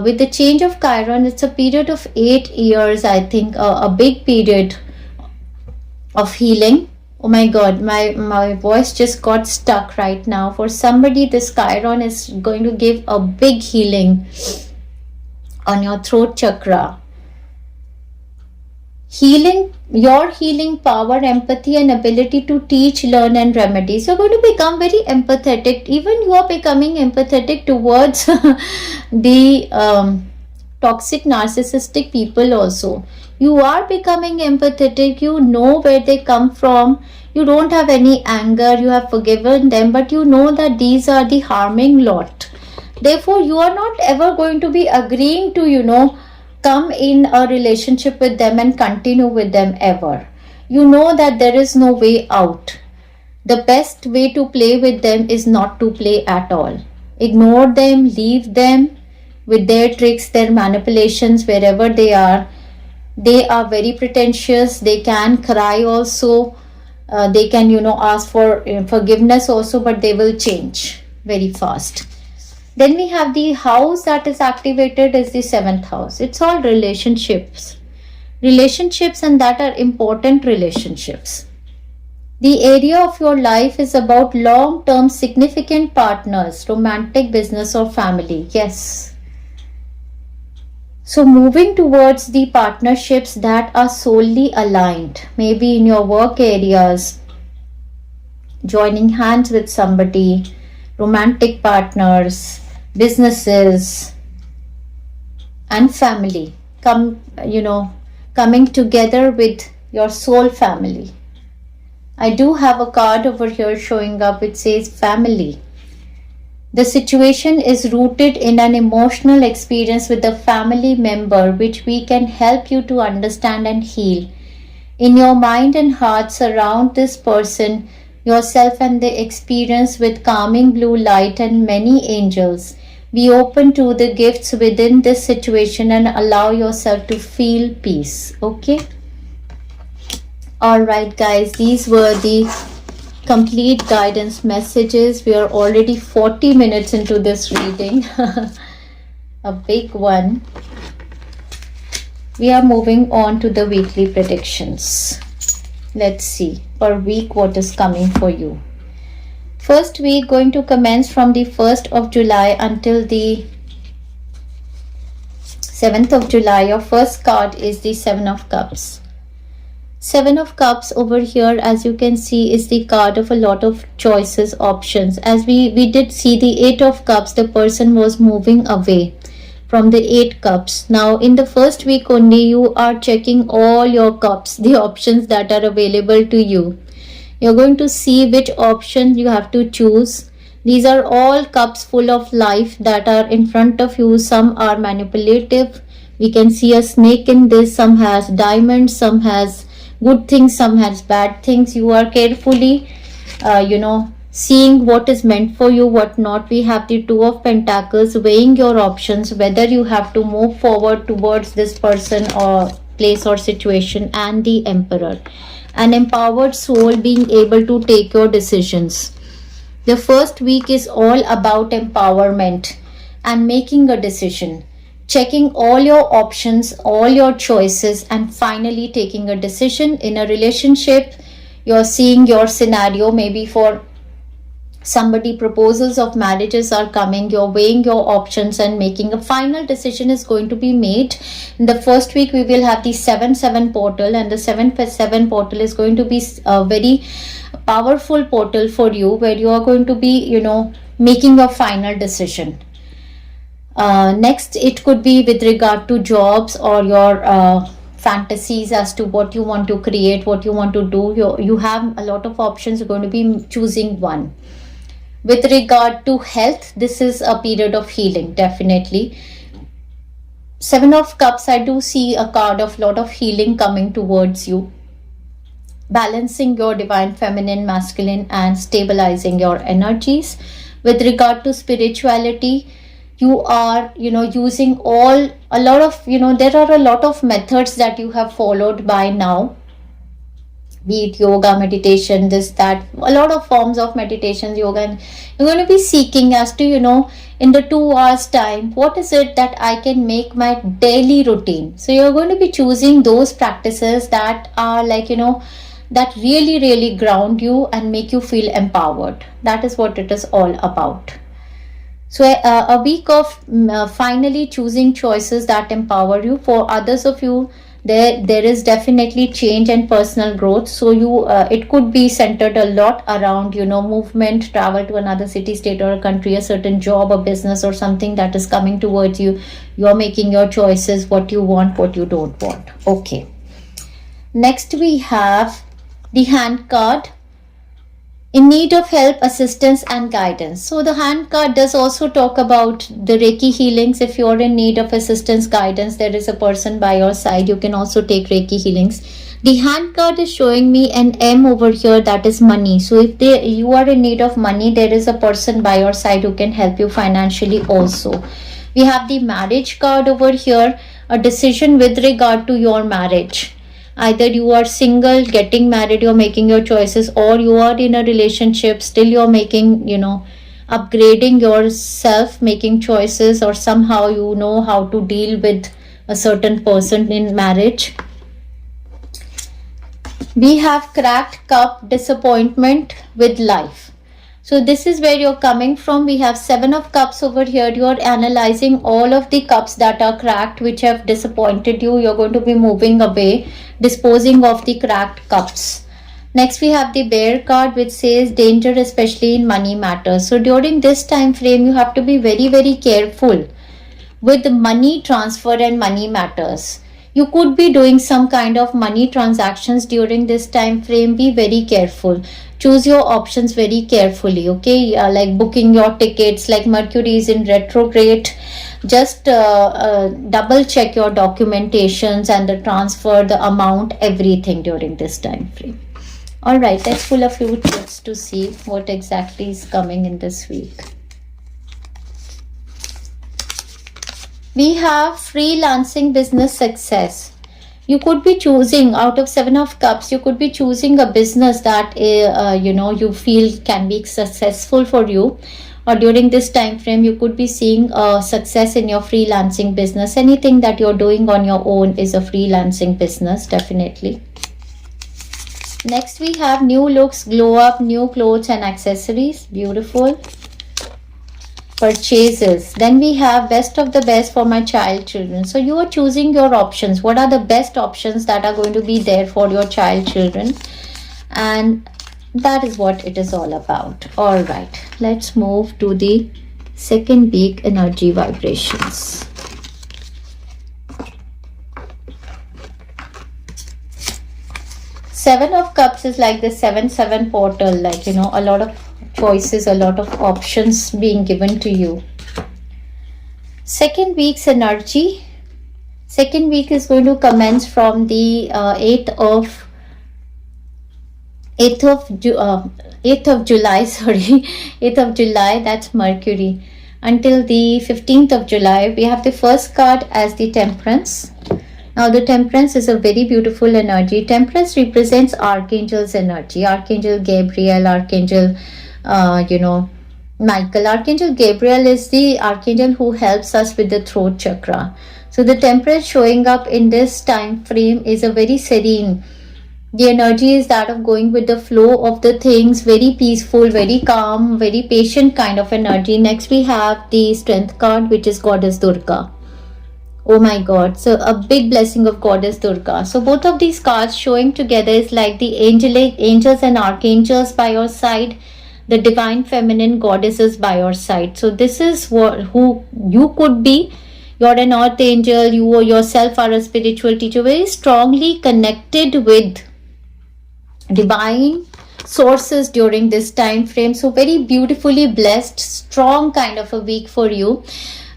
with the change of Chiron, it's a period of 8 years, I think, a big period of healing. Oh my God, my voice just got stuck right now. For somebody, this Chiron is going to give a big healing on your throat chakra. Healing, your healing power, empathy and ability to teach, learn and remedy. So you're going to become very empathetic. Even you are becoming empathetic towards the toxic narcissistic people also. You are becoming empathetic. You know where they come from. You don't have any anger. You have forgiven them, but you know that these are the harming lot. Therefore, you are not ever going to be agreeing to, come in a relationship with them and continue with them ever. You know that there is no way out. The best way to play with them is not to play at all. Ignore them, leave them with their tricks, their manipulations, wherever they are. They are very pretentious. They can cry also. They can, ask for forgiveness also, but they will change very fast. Then we have the house that is activated is the 7th house. It's all relationships. Relationships, and that are important relationships. The area of your life is about long-term significant partners, romantic, business or family. Yes. So moving towards the partnerships that are solely aligned, maybe in your work areas, joining hands with somebody, romantic partners, businesses and family, coming together with your soul family. I do have a card over here showing up. It says family. The situation is rooted in an emotional experience with a family member which we can help you to understand and heal. In your mind and heart, surround this person, yourself and the experience with calming blue light and many angels. Be open to the gifts within this situation and allow yourself to feel peace. Okay? Alright guys, these were the complete guidance messages. We are already 40 minutes into this reading. A big one. We are moving on to the weekly predictions. Let's see per week what is coming for you. First week going to commence from the 1st of July until the 7th of July. Your first card is the 7 of Cups. 7 of Cups over here, as you can see, is the card of a lot of choices, options. As we did see the 8 of Cups, the person was moving away from the 8 cups. Now in the first week only, you are checking all your cups, the options that are available to you. You're going to see which option you have to choose. These are all cups full of life that are in front of you. Some are manipulative. We can see a snake in this. Some has diamonds, some has good things, some has bad things. You are carefully, seeing what is meant for you, what not. We have the 2 of Pentacles, weighing your options, whether you have to move forward towards this person or place or situation, and the Emperor. An empowered soul being able to take your decisions. The first week is all about empowerment and making a decision, checking all your options, all your choices, and finally taking a decision. In a relationship, you're seeing your scenario. Maybe for somebody, proposals of marriages are coming. You're weighing your options and making a final decision is going to be made. In the first week, we will have the 7-7 portal, and the 7-7 portal is going to be a very powerful portal for you, where you are going to be, making a final decision. Next, it could be with regard to jobs or your fantasies as to what you want to create, what you want to do. You have a lot of options. You're going to be choosing one. With regard to health, this is a period of healing, definitely. Seven of Cups, I do see a card of lot of healing coming towards you. Balancing your divine feminine, masculine, and stabilizing your energies. With regard to spirituality, you are using a lot of there are a lot of methods that you have followed by now, be it yoga, meditation, this, that, a lot of forms of meditations, yoga, and you're going to be seeking as to in the 2 hours time, what is it that I can make my daily routine. So you're going to be choosing those practices that are like that really really ground you and make you feel empowered. That is what it is all about. So a week of finally choosing choices that empower you. For others of you, there is definitely change and personal growth. So you it could be centered a lot around movement, travel to another city, state, or a country, a certain job or business or something that is coming towards you. You are making your choices, what you want, what you don't want. Okay. Next we have the hand card. In need of help, assistance, and guidance. So the hand card does also talk about the Reiki healings. If you're in need of assistance, guidance, there is a person by your side. You can also take Reiki healings. The hand card is showing me an M over here, that is money. So if you are in need of money, there is a person by your side who can help you financially also. We have the marriage card over here, a decision with regard to your marriage. Either you are single, getting married, you're making your choices, or you are in a relationship, still you're making, upgrading yourself, making choices, or somehow you know how to deal with a certain person in marriage. We have cracked cup, disappointment with life. So this is where you're coming from. We have 7 of Cups over here. You're analyzing all of the cups that are cracked, which have disappointed you. You're going to be moving away, disposing of the cracked cups. Next we have the Bear card, which says danger, especially in money matters. So during this time frame, you have to be very, very careful with money transfer and money matters. You could be doing some kind of money transactions during this time frame. Be very careful. Choose your options very carefully, okay? Like booking your tickets, like Mercury is in retrograde. Just double check your documentations and the transfer, the amount, everything during this time frame. All right, let's pull a few tips to see what exactly is coming in this week. We have freelancing business success. You could be choosing out of 7 of Cups, you could be choosing a business that you feel can be successful for you, or during this time frame you could be seeing a success in your freelancing business. Anything that you're doing on your own is a freelancing business, definitely. Next we have new looks, glow up, new clothes and accessories. Beautiful. Purchases. Then we have best of the best for my child children. So you are choosing your options. What are the best options that are going to be there for your child children? And that is what it is all about. All right, let's move to the second week energy vibrations. Seven of Cups is like the 7-7 portal, like a lot of choices, a lot of options being given to you. Second week's energy. Second week is going to commence from the 8th of July, sorry, 8th of July, that's Mercury, until the 15th of July. We have the first card as the Temperance. Now the Temperance is a very beautiful energy. Temperance represents Archangel's energy. Archangel Gabriel, Archangel Michael. Archangel Gabriel is the Archangel who helps us with the Throat Chakra. So the Temperance showing up in this time frame is a very serene. The energy is that of going with the flow of the things, very peaceful, very calm, very patient kind of energy. Next we have the Strength card, which is Goddess Durga. Oh my God, so a big blessing of Goddess Durga. So both of these cards showing together is like the angels and archangels by your side. the divine feminine goddesses by your side. So this is who you could be. You're an earth angel, you yourself are a spiritual teacher, very strongly connected with divine sources during this time frame. So very beautifully blessed, strong kind of a week for you.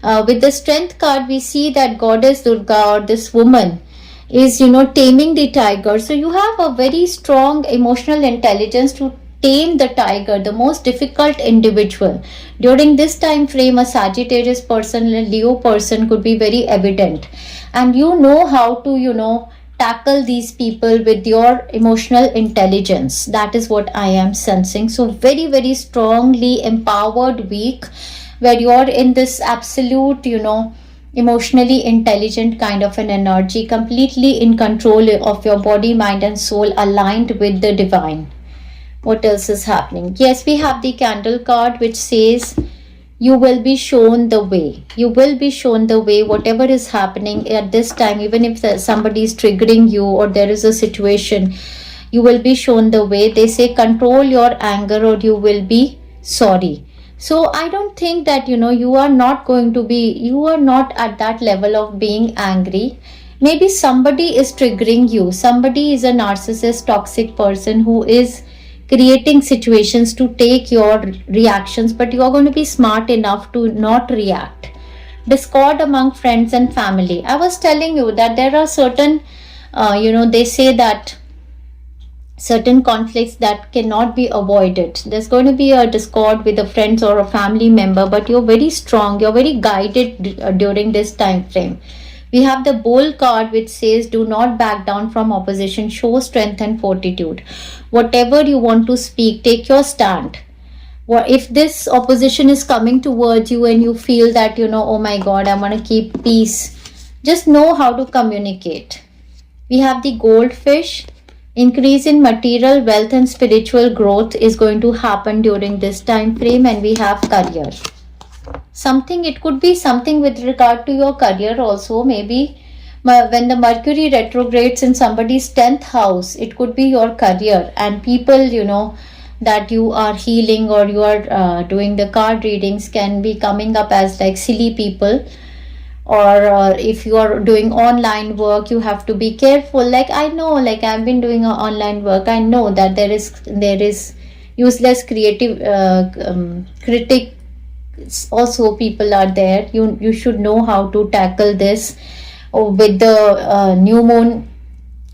With the strength card, we see that goddess Durga, or this woman, is taming the tiger. So you have a very strong emotional intelligence to tame the tiger, the most difficult individual. During this time frame, a Sagittarius person, a Leo person could be very evident, and you know how to tackle these people with your emotional intelligence. That is what I am sensing. So very, very strongly empowered week, where you're in this absolute emotionally intelligent kind of an energy, completely in control of your body, mind and soul, aligned with the divine. What else is happening? Yes, we have the candle card, which says you will be shown the way. You will be shown the way. Whatever is happening at this time, even if somebody is triggering you or there is a situation, you will be shown the way. They say control your anger or you will be sorry. So I don't think that you are not at that level of being angry. Maybe somebody is triggering you. Somebody is a narcissist, toxic person who is creating situations to take your reactions, but you are going to be smart enough to not react. Discord among friends and family. I was telling you that there are certain they say that certain conflicts that cannot be avoided. There's going to be a discord with a friend or a family member, but you're very strong, you're very guided during this time frame. We have the Bull card, which says do not back down from opposition, show strength and fortitude. Whatever you want to speak, take your stand. If this opposition is coming towards you and you feel that oh my god, I want to keep peace, just know how to communicate. We have the Goldfish. Increase in material wealth and spiritual growth is going to happen during this time frame. And we have Career. It could be something with regard to your career also. Maybe when the Mercury retrogrades in somebody's 10th house, it could be your career, and people that you are healing or you are doing the card readings can be coming up as like silly people. Or if you are doing online work, you have to be careful. Like I know, like I've been doing online work, I know that there is useless creative critic also people are there. You should know how to tackle this. With the new moon,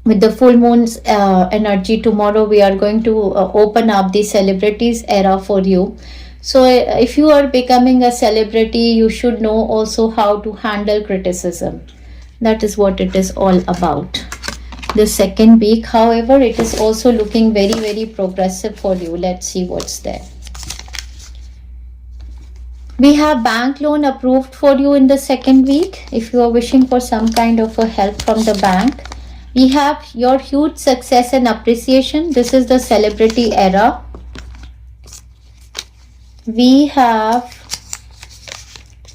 with the full moon's energy tomorrow, we are going to open up the celebrities era for you. So if you are becoming a celebrity, you should know also how to handle criticism. That is what it is all about. The second week, however, it is also looking very, very progressive for you. Let's see what's there. We have bank loan approved for you in the second week if you are wishing for some kind of a help from the bank. We have your huge success and appreciation. This is the celebrity era. We have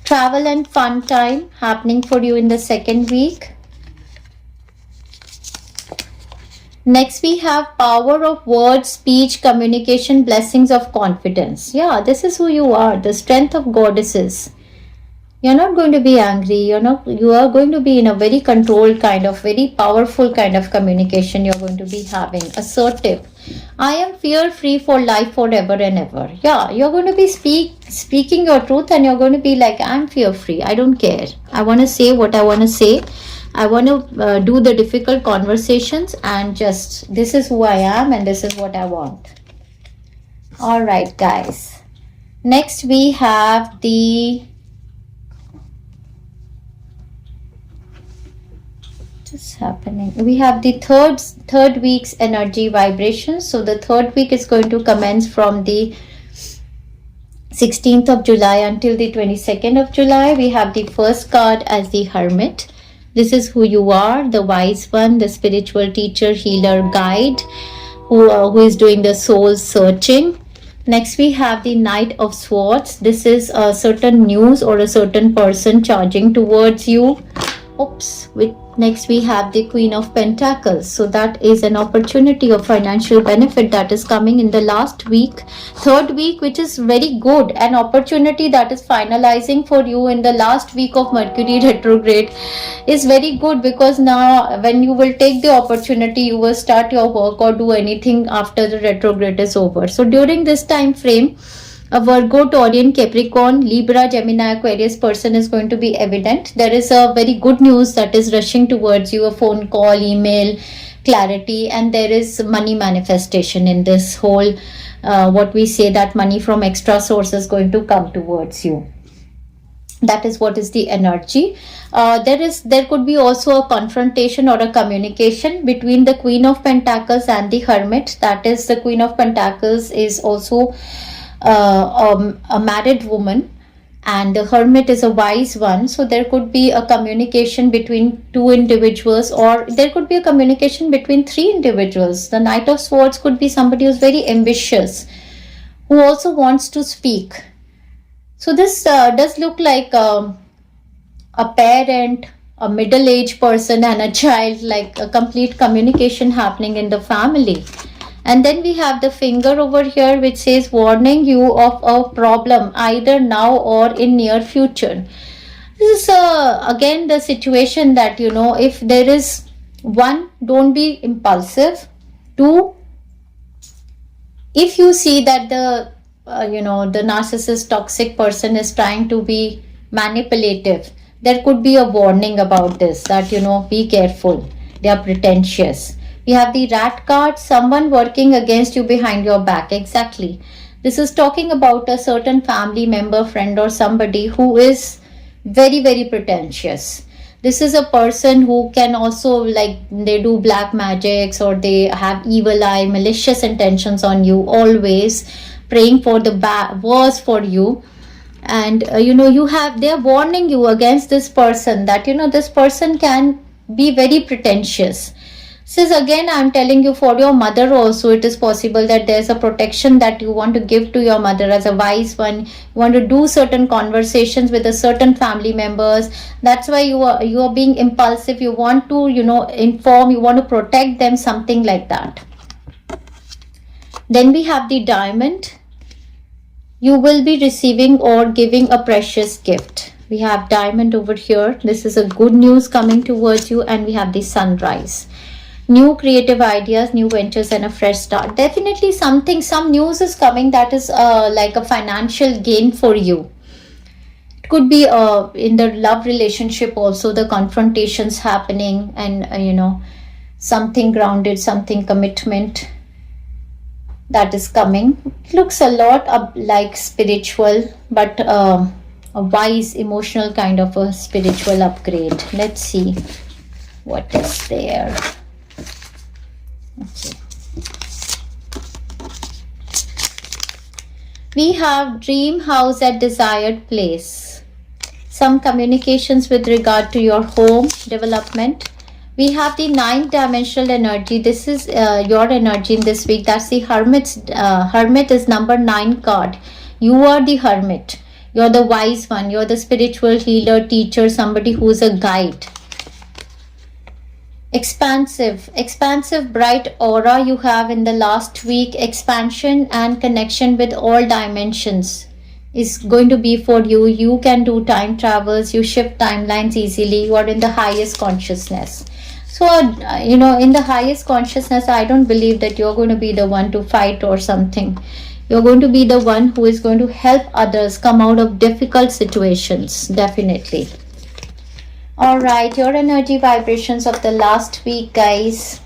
travel and fun time happening for you in the second week. Next, we have power of words, speech, communication, blessings of confidence. Yeah, this is who you are, the strength of goddesses. You're not going to be angry. You are going to be in a very controlled kind of, very powerful kind of communication you're going to be having. Assertive. I am fear-free for life forever and ever. Yeah, you're going to be speaking your truth, and you're going to be like, I'm fear-free. I don't care. I want to say what I want to say. I want to do the difficult conversations, and just this is who I am and this is what I want. All right, guys. Next, we have the we have the third week's energy vibrations. So the third week is going to commence from the 16th of July until the 22nd of July. We have the first card as the Hermit. This is who you are, the wise one, the spiritual teacher, healer, guide, who is doing the soul searching. Next, we have the Knight of Swords. This is a certain news or a certain person charging towards you. Oops, Next, we have the Queen of Pentacles. So that is an opportunity of financial benefit that is coming in the last week, third week, which is very good. An opportunity that is finalizing for you in the last week of Mercury retrograde is very good, because now when you will take the opportunity, you will start your work or do anything after the retrograde is over. So during this time frame, a Virgo, Taurian, Capricorn, Libra, Gemini, Aquarius person is going to be evident. There is a very good news that is rushing towards you, a phone call, email, clarity, and there is money manifestation in this whole, what we say, that money from extra sources going to come towards you. That is what is the energy. There could be also a confrontation or a communication between the Queen of Pentacles and the Hermit. That is, the Queen of Pentacles is also a married woman, and the Hermit is a wise one. So there could be a communication between two individuals, or there could be a communication between three individuals. The Knight of Swords could be somebody who's very ambitious, who also wants to speak. So this does look like a parent, a middle-aged person, and a child, like a complete communication happening in the family. And then we have the finger over here, which says warning you of a problem either now or in near future. This is again the situation that, you know, if there is, one, don't be impulsive. Two, if you see that the the narcissist, toxic person is trying to be manipulative, there could be a warning about this, that, be careful. They are pretentious. We have the Rat card, someone working against you behind your back. Exactly. This is talking about a certain family member, friend, or somebody who is very, very pretentious. This is a person who can also, like, they do black magics, or they have evil eye, malicious intentions on you, always praying for the worst for you. And they are warning you against this person, that this person can be very pretentious. Says again, I'm telling you, for your mother also, it is possible that there's a protection that you want to give to your mother as a wise one. You want to do certain conversations with a certain family members. That's why you are being impulsive. You want to, inform, you want to protect them, something like that. Then we have the Diamond. You will be receiving or giving a precious gift. We have Diamond over here. This is a good news coming towards you. And we have the Sunrise. New creative ideas, new ventures, and a fresh start. Definitely some news is coming that is like a financial gain for you. It could be in the love relationship also, the confrontations happening, and something grounded, something commitment that is coming. It looks a lot like spiritual, but a wise, emotional kind of a spiritual upgrade. Let's see what is there. Okay. We have dream house at desired place. Some communications with regard to your home development. We have the 9th dimensional energy. This is your energy in this week. That's the Hermit's. Hermit is number 9 card. You are the Hermit. You're the wise one. You're the spiritual healer, teacher, somebody who's a guide. Expansive, bright aura you have in the last week. Expansion and connection with all dimensions is going to be for you. You can do time travels. You shift timelines easily. You are in the highest consciousness. So, in the highest consciousness, I don't believe that you're going to be the one to fight or something. You're going to be the one who is going to help others come out of difficult situations. Definitely. Alright, your energy vibrations of the last week, guys.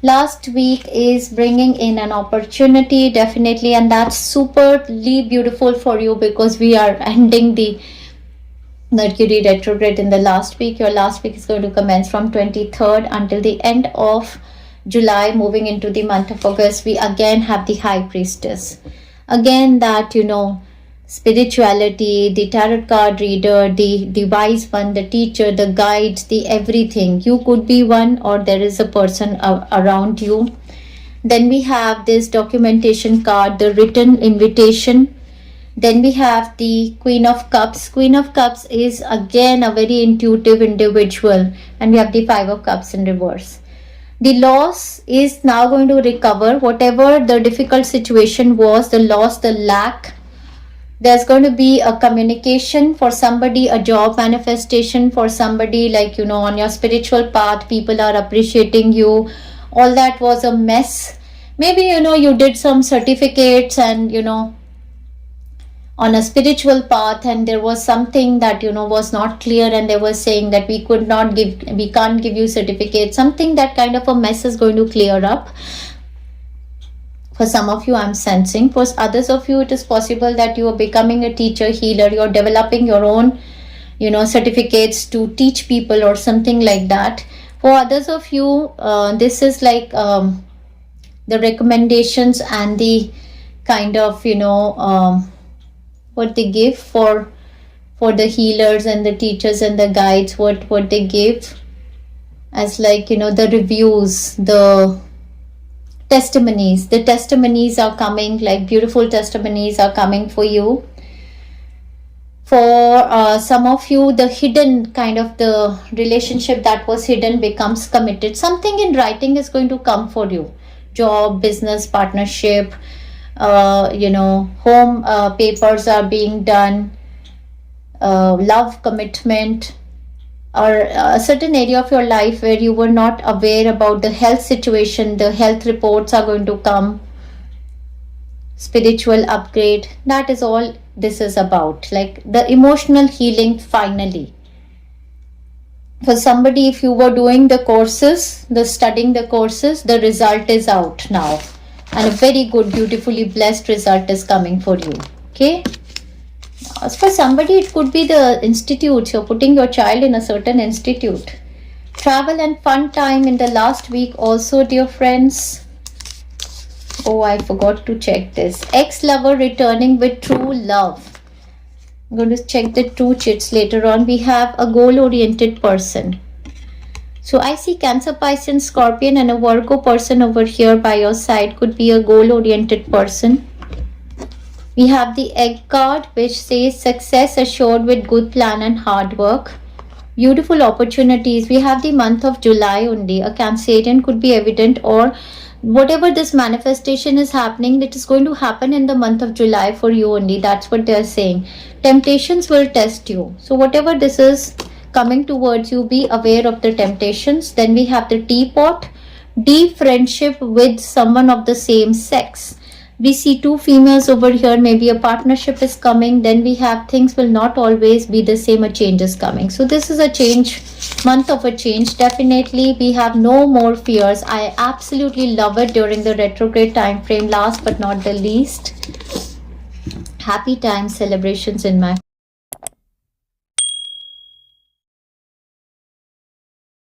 Last week is bringing in an opportunity, definitely, and that's superly beautiful for you, because we are ending the Mercury retrograde in the last week. Your last week is going to commence from 23rd until the end of July, moving into the month of August. We again have the High Priestess. Again, that, spirituality, the tarot card reader, the wise one, the teacher, the guide, the everything. You could be one, or there is a person around you. Then we have this documentation card, the written invitation. Then we have the Queen of Cups. Queen of Cups is again a very intuitive individual, and we have the Five of Cups in reverse. The loss is now going to recover. Whatever the difficult situation was, the loss, the lack, there's going to be a communication for somebody, a job manifestation for somebody, like, on your spiritual path, people are appreciating you. All that was a mess. Maybe, you did some certificates and, on a spiritual path, and there was something that was not clear, and they were saying that we can't give you certificate. Something, that kind of a mess is going to clear up. For some of you, I'm sensing. For others of you, it is possible that you are becoming a teacher, healer. You're developing your own, certificates to teach people or something like that. For others of you, this is like the recommendations and the kind of, what they give for the healers and the teachers and the guides, what they give as, like, the reviews, the testimonies. The testimonies are coming, like beautiful testimonies are coming for you. For some of you, the hidden kind of the relationship that was hidden becomes committed. Something in writing is going to come for you. Job, business, partnership, home papers are being done, love, commitment, or a certain area of your life where you were not aware about the health situation. The health reports are going to come, spiritual upgrade. That is all this is about, like the emotional healing finally. For somebody, if you were doing the courses, studying the courses, the result is out now. And a very good, beautifully blessed result is coming for you. Okay. As for somebody, it could be the institute. You're putting your child in a certain institute. Travel and fun time in the last week also, dear friends. Oh, I forgot to check this. Ex-lover returning with true love. I'm going to check the two chits later on. We have a goal-oriented person. So I see Cancer, Pisces, Scorpion, and a Virgo person over here by your side. Could be a goal-oriented person. We have the Egg card, which says success assured with good plan and hard work. Beautiful opportunities. We have the month of July only. A Cancerian could be evident, or whatever this manifestation is happening, it is going to happen in the month of July for you only. That's what they're saying. Temptations will test you. So whatever this is coming towards you, be aware of the temptations. Then we have the Teapot, deep friendship with someone of the same sex. We see two females over here. Maybe a partnership is coming. Then we have things will not always be the same. A change is coming. So this is a change, month of a change. Definitely we have no more fears. I absolutely love it during the retrograde time frame. Last but not the least, happy time celebrations in my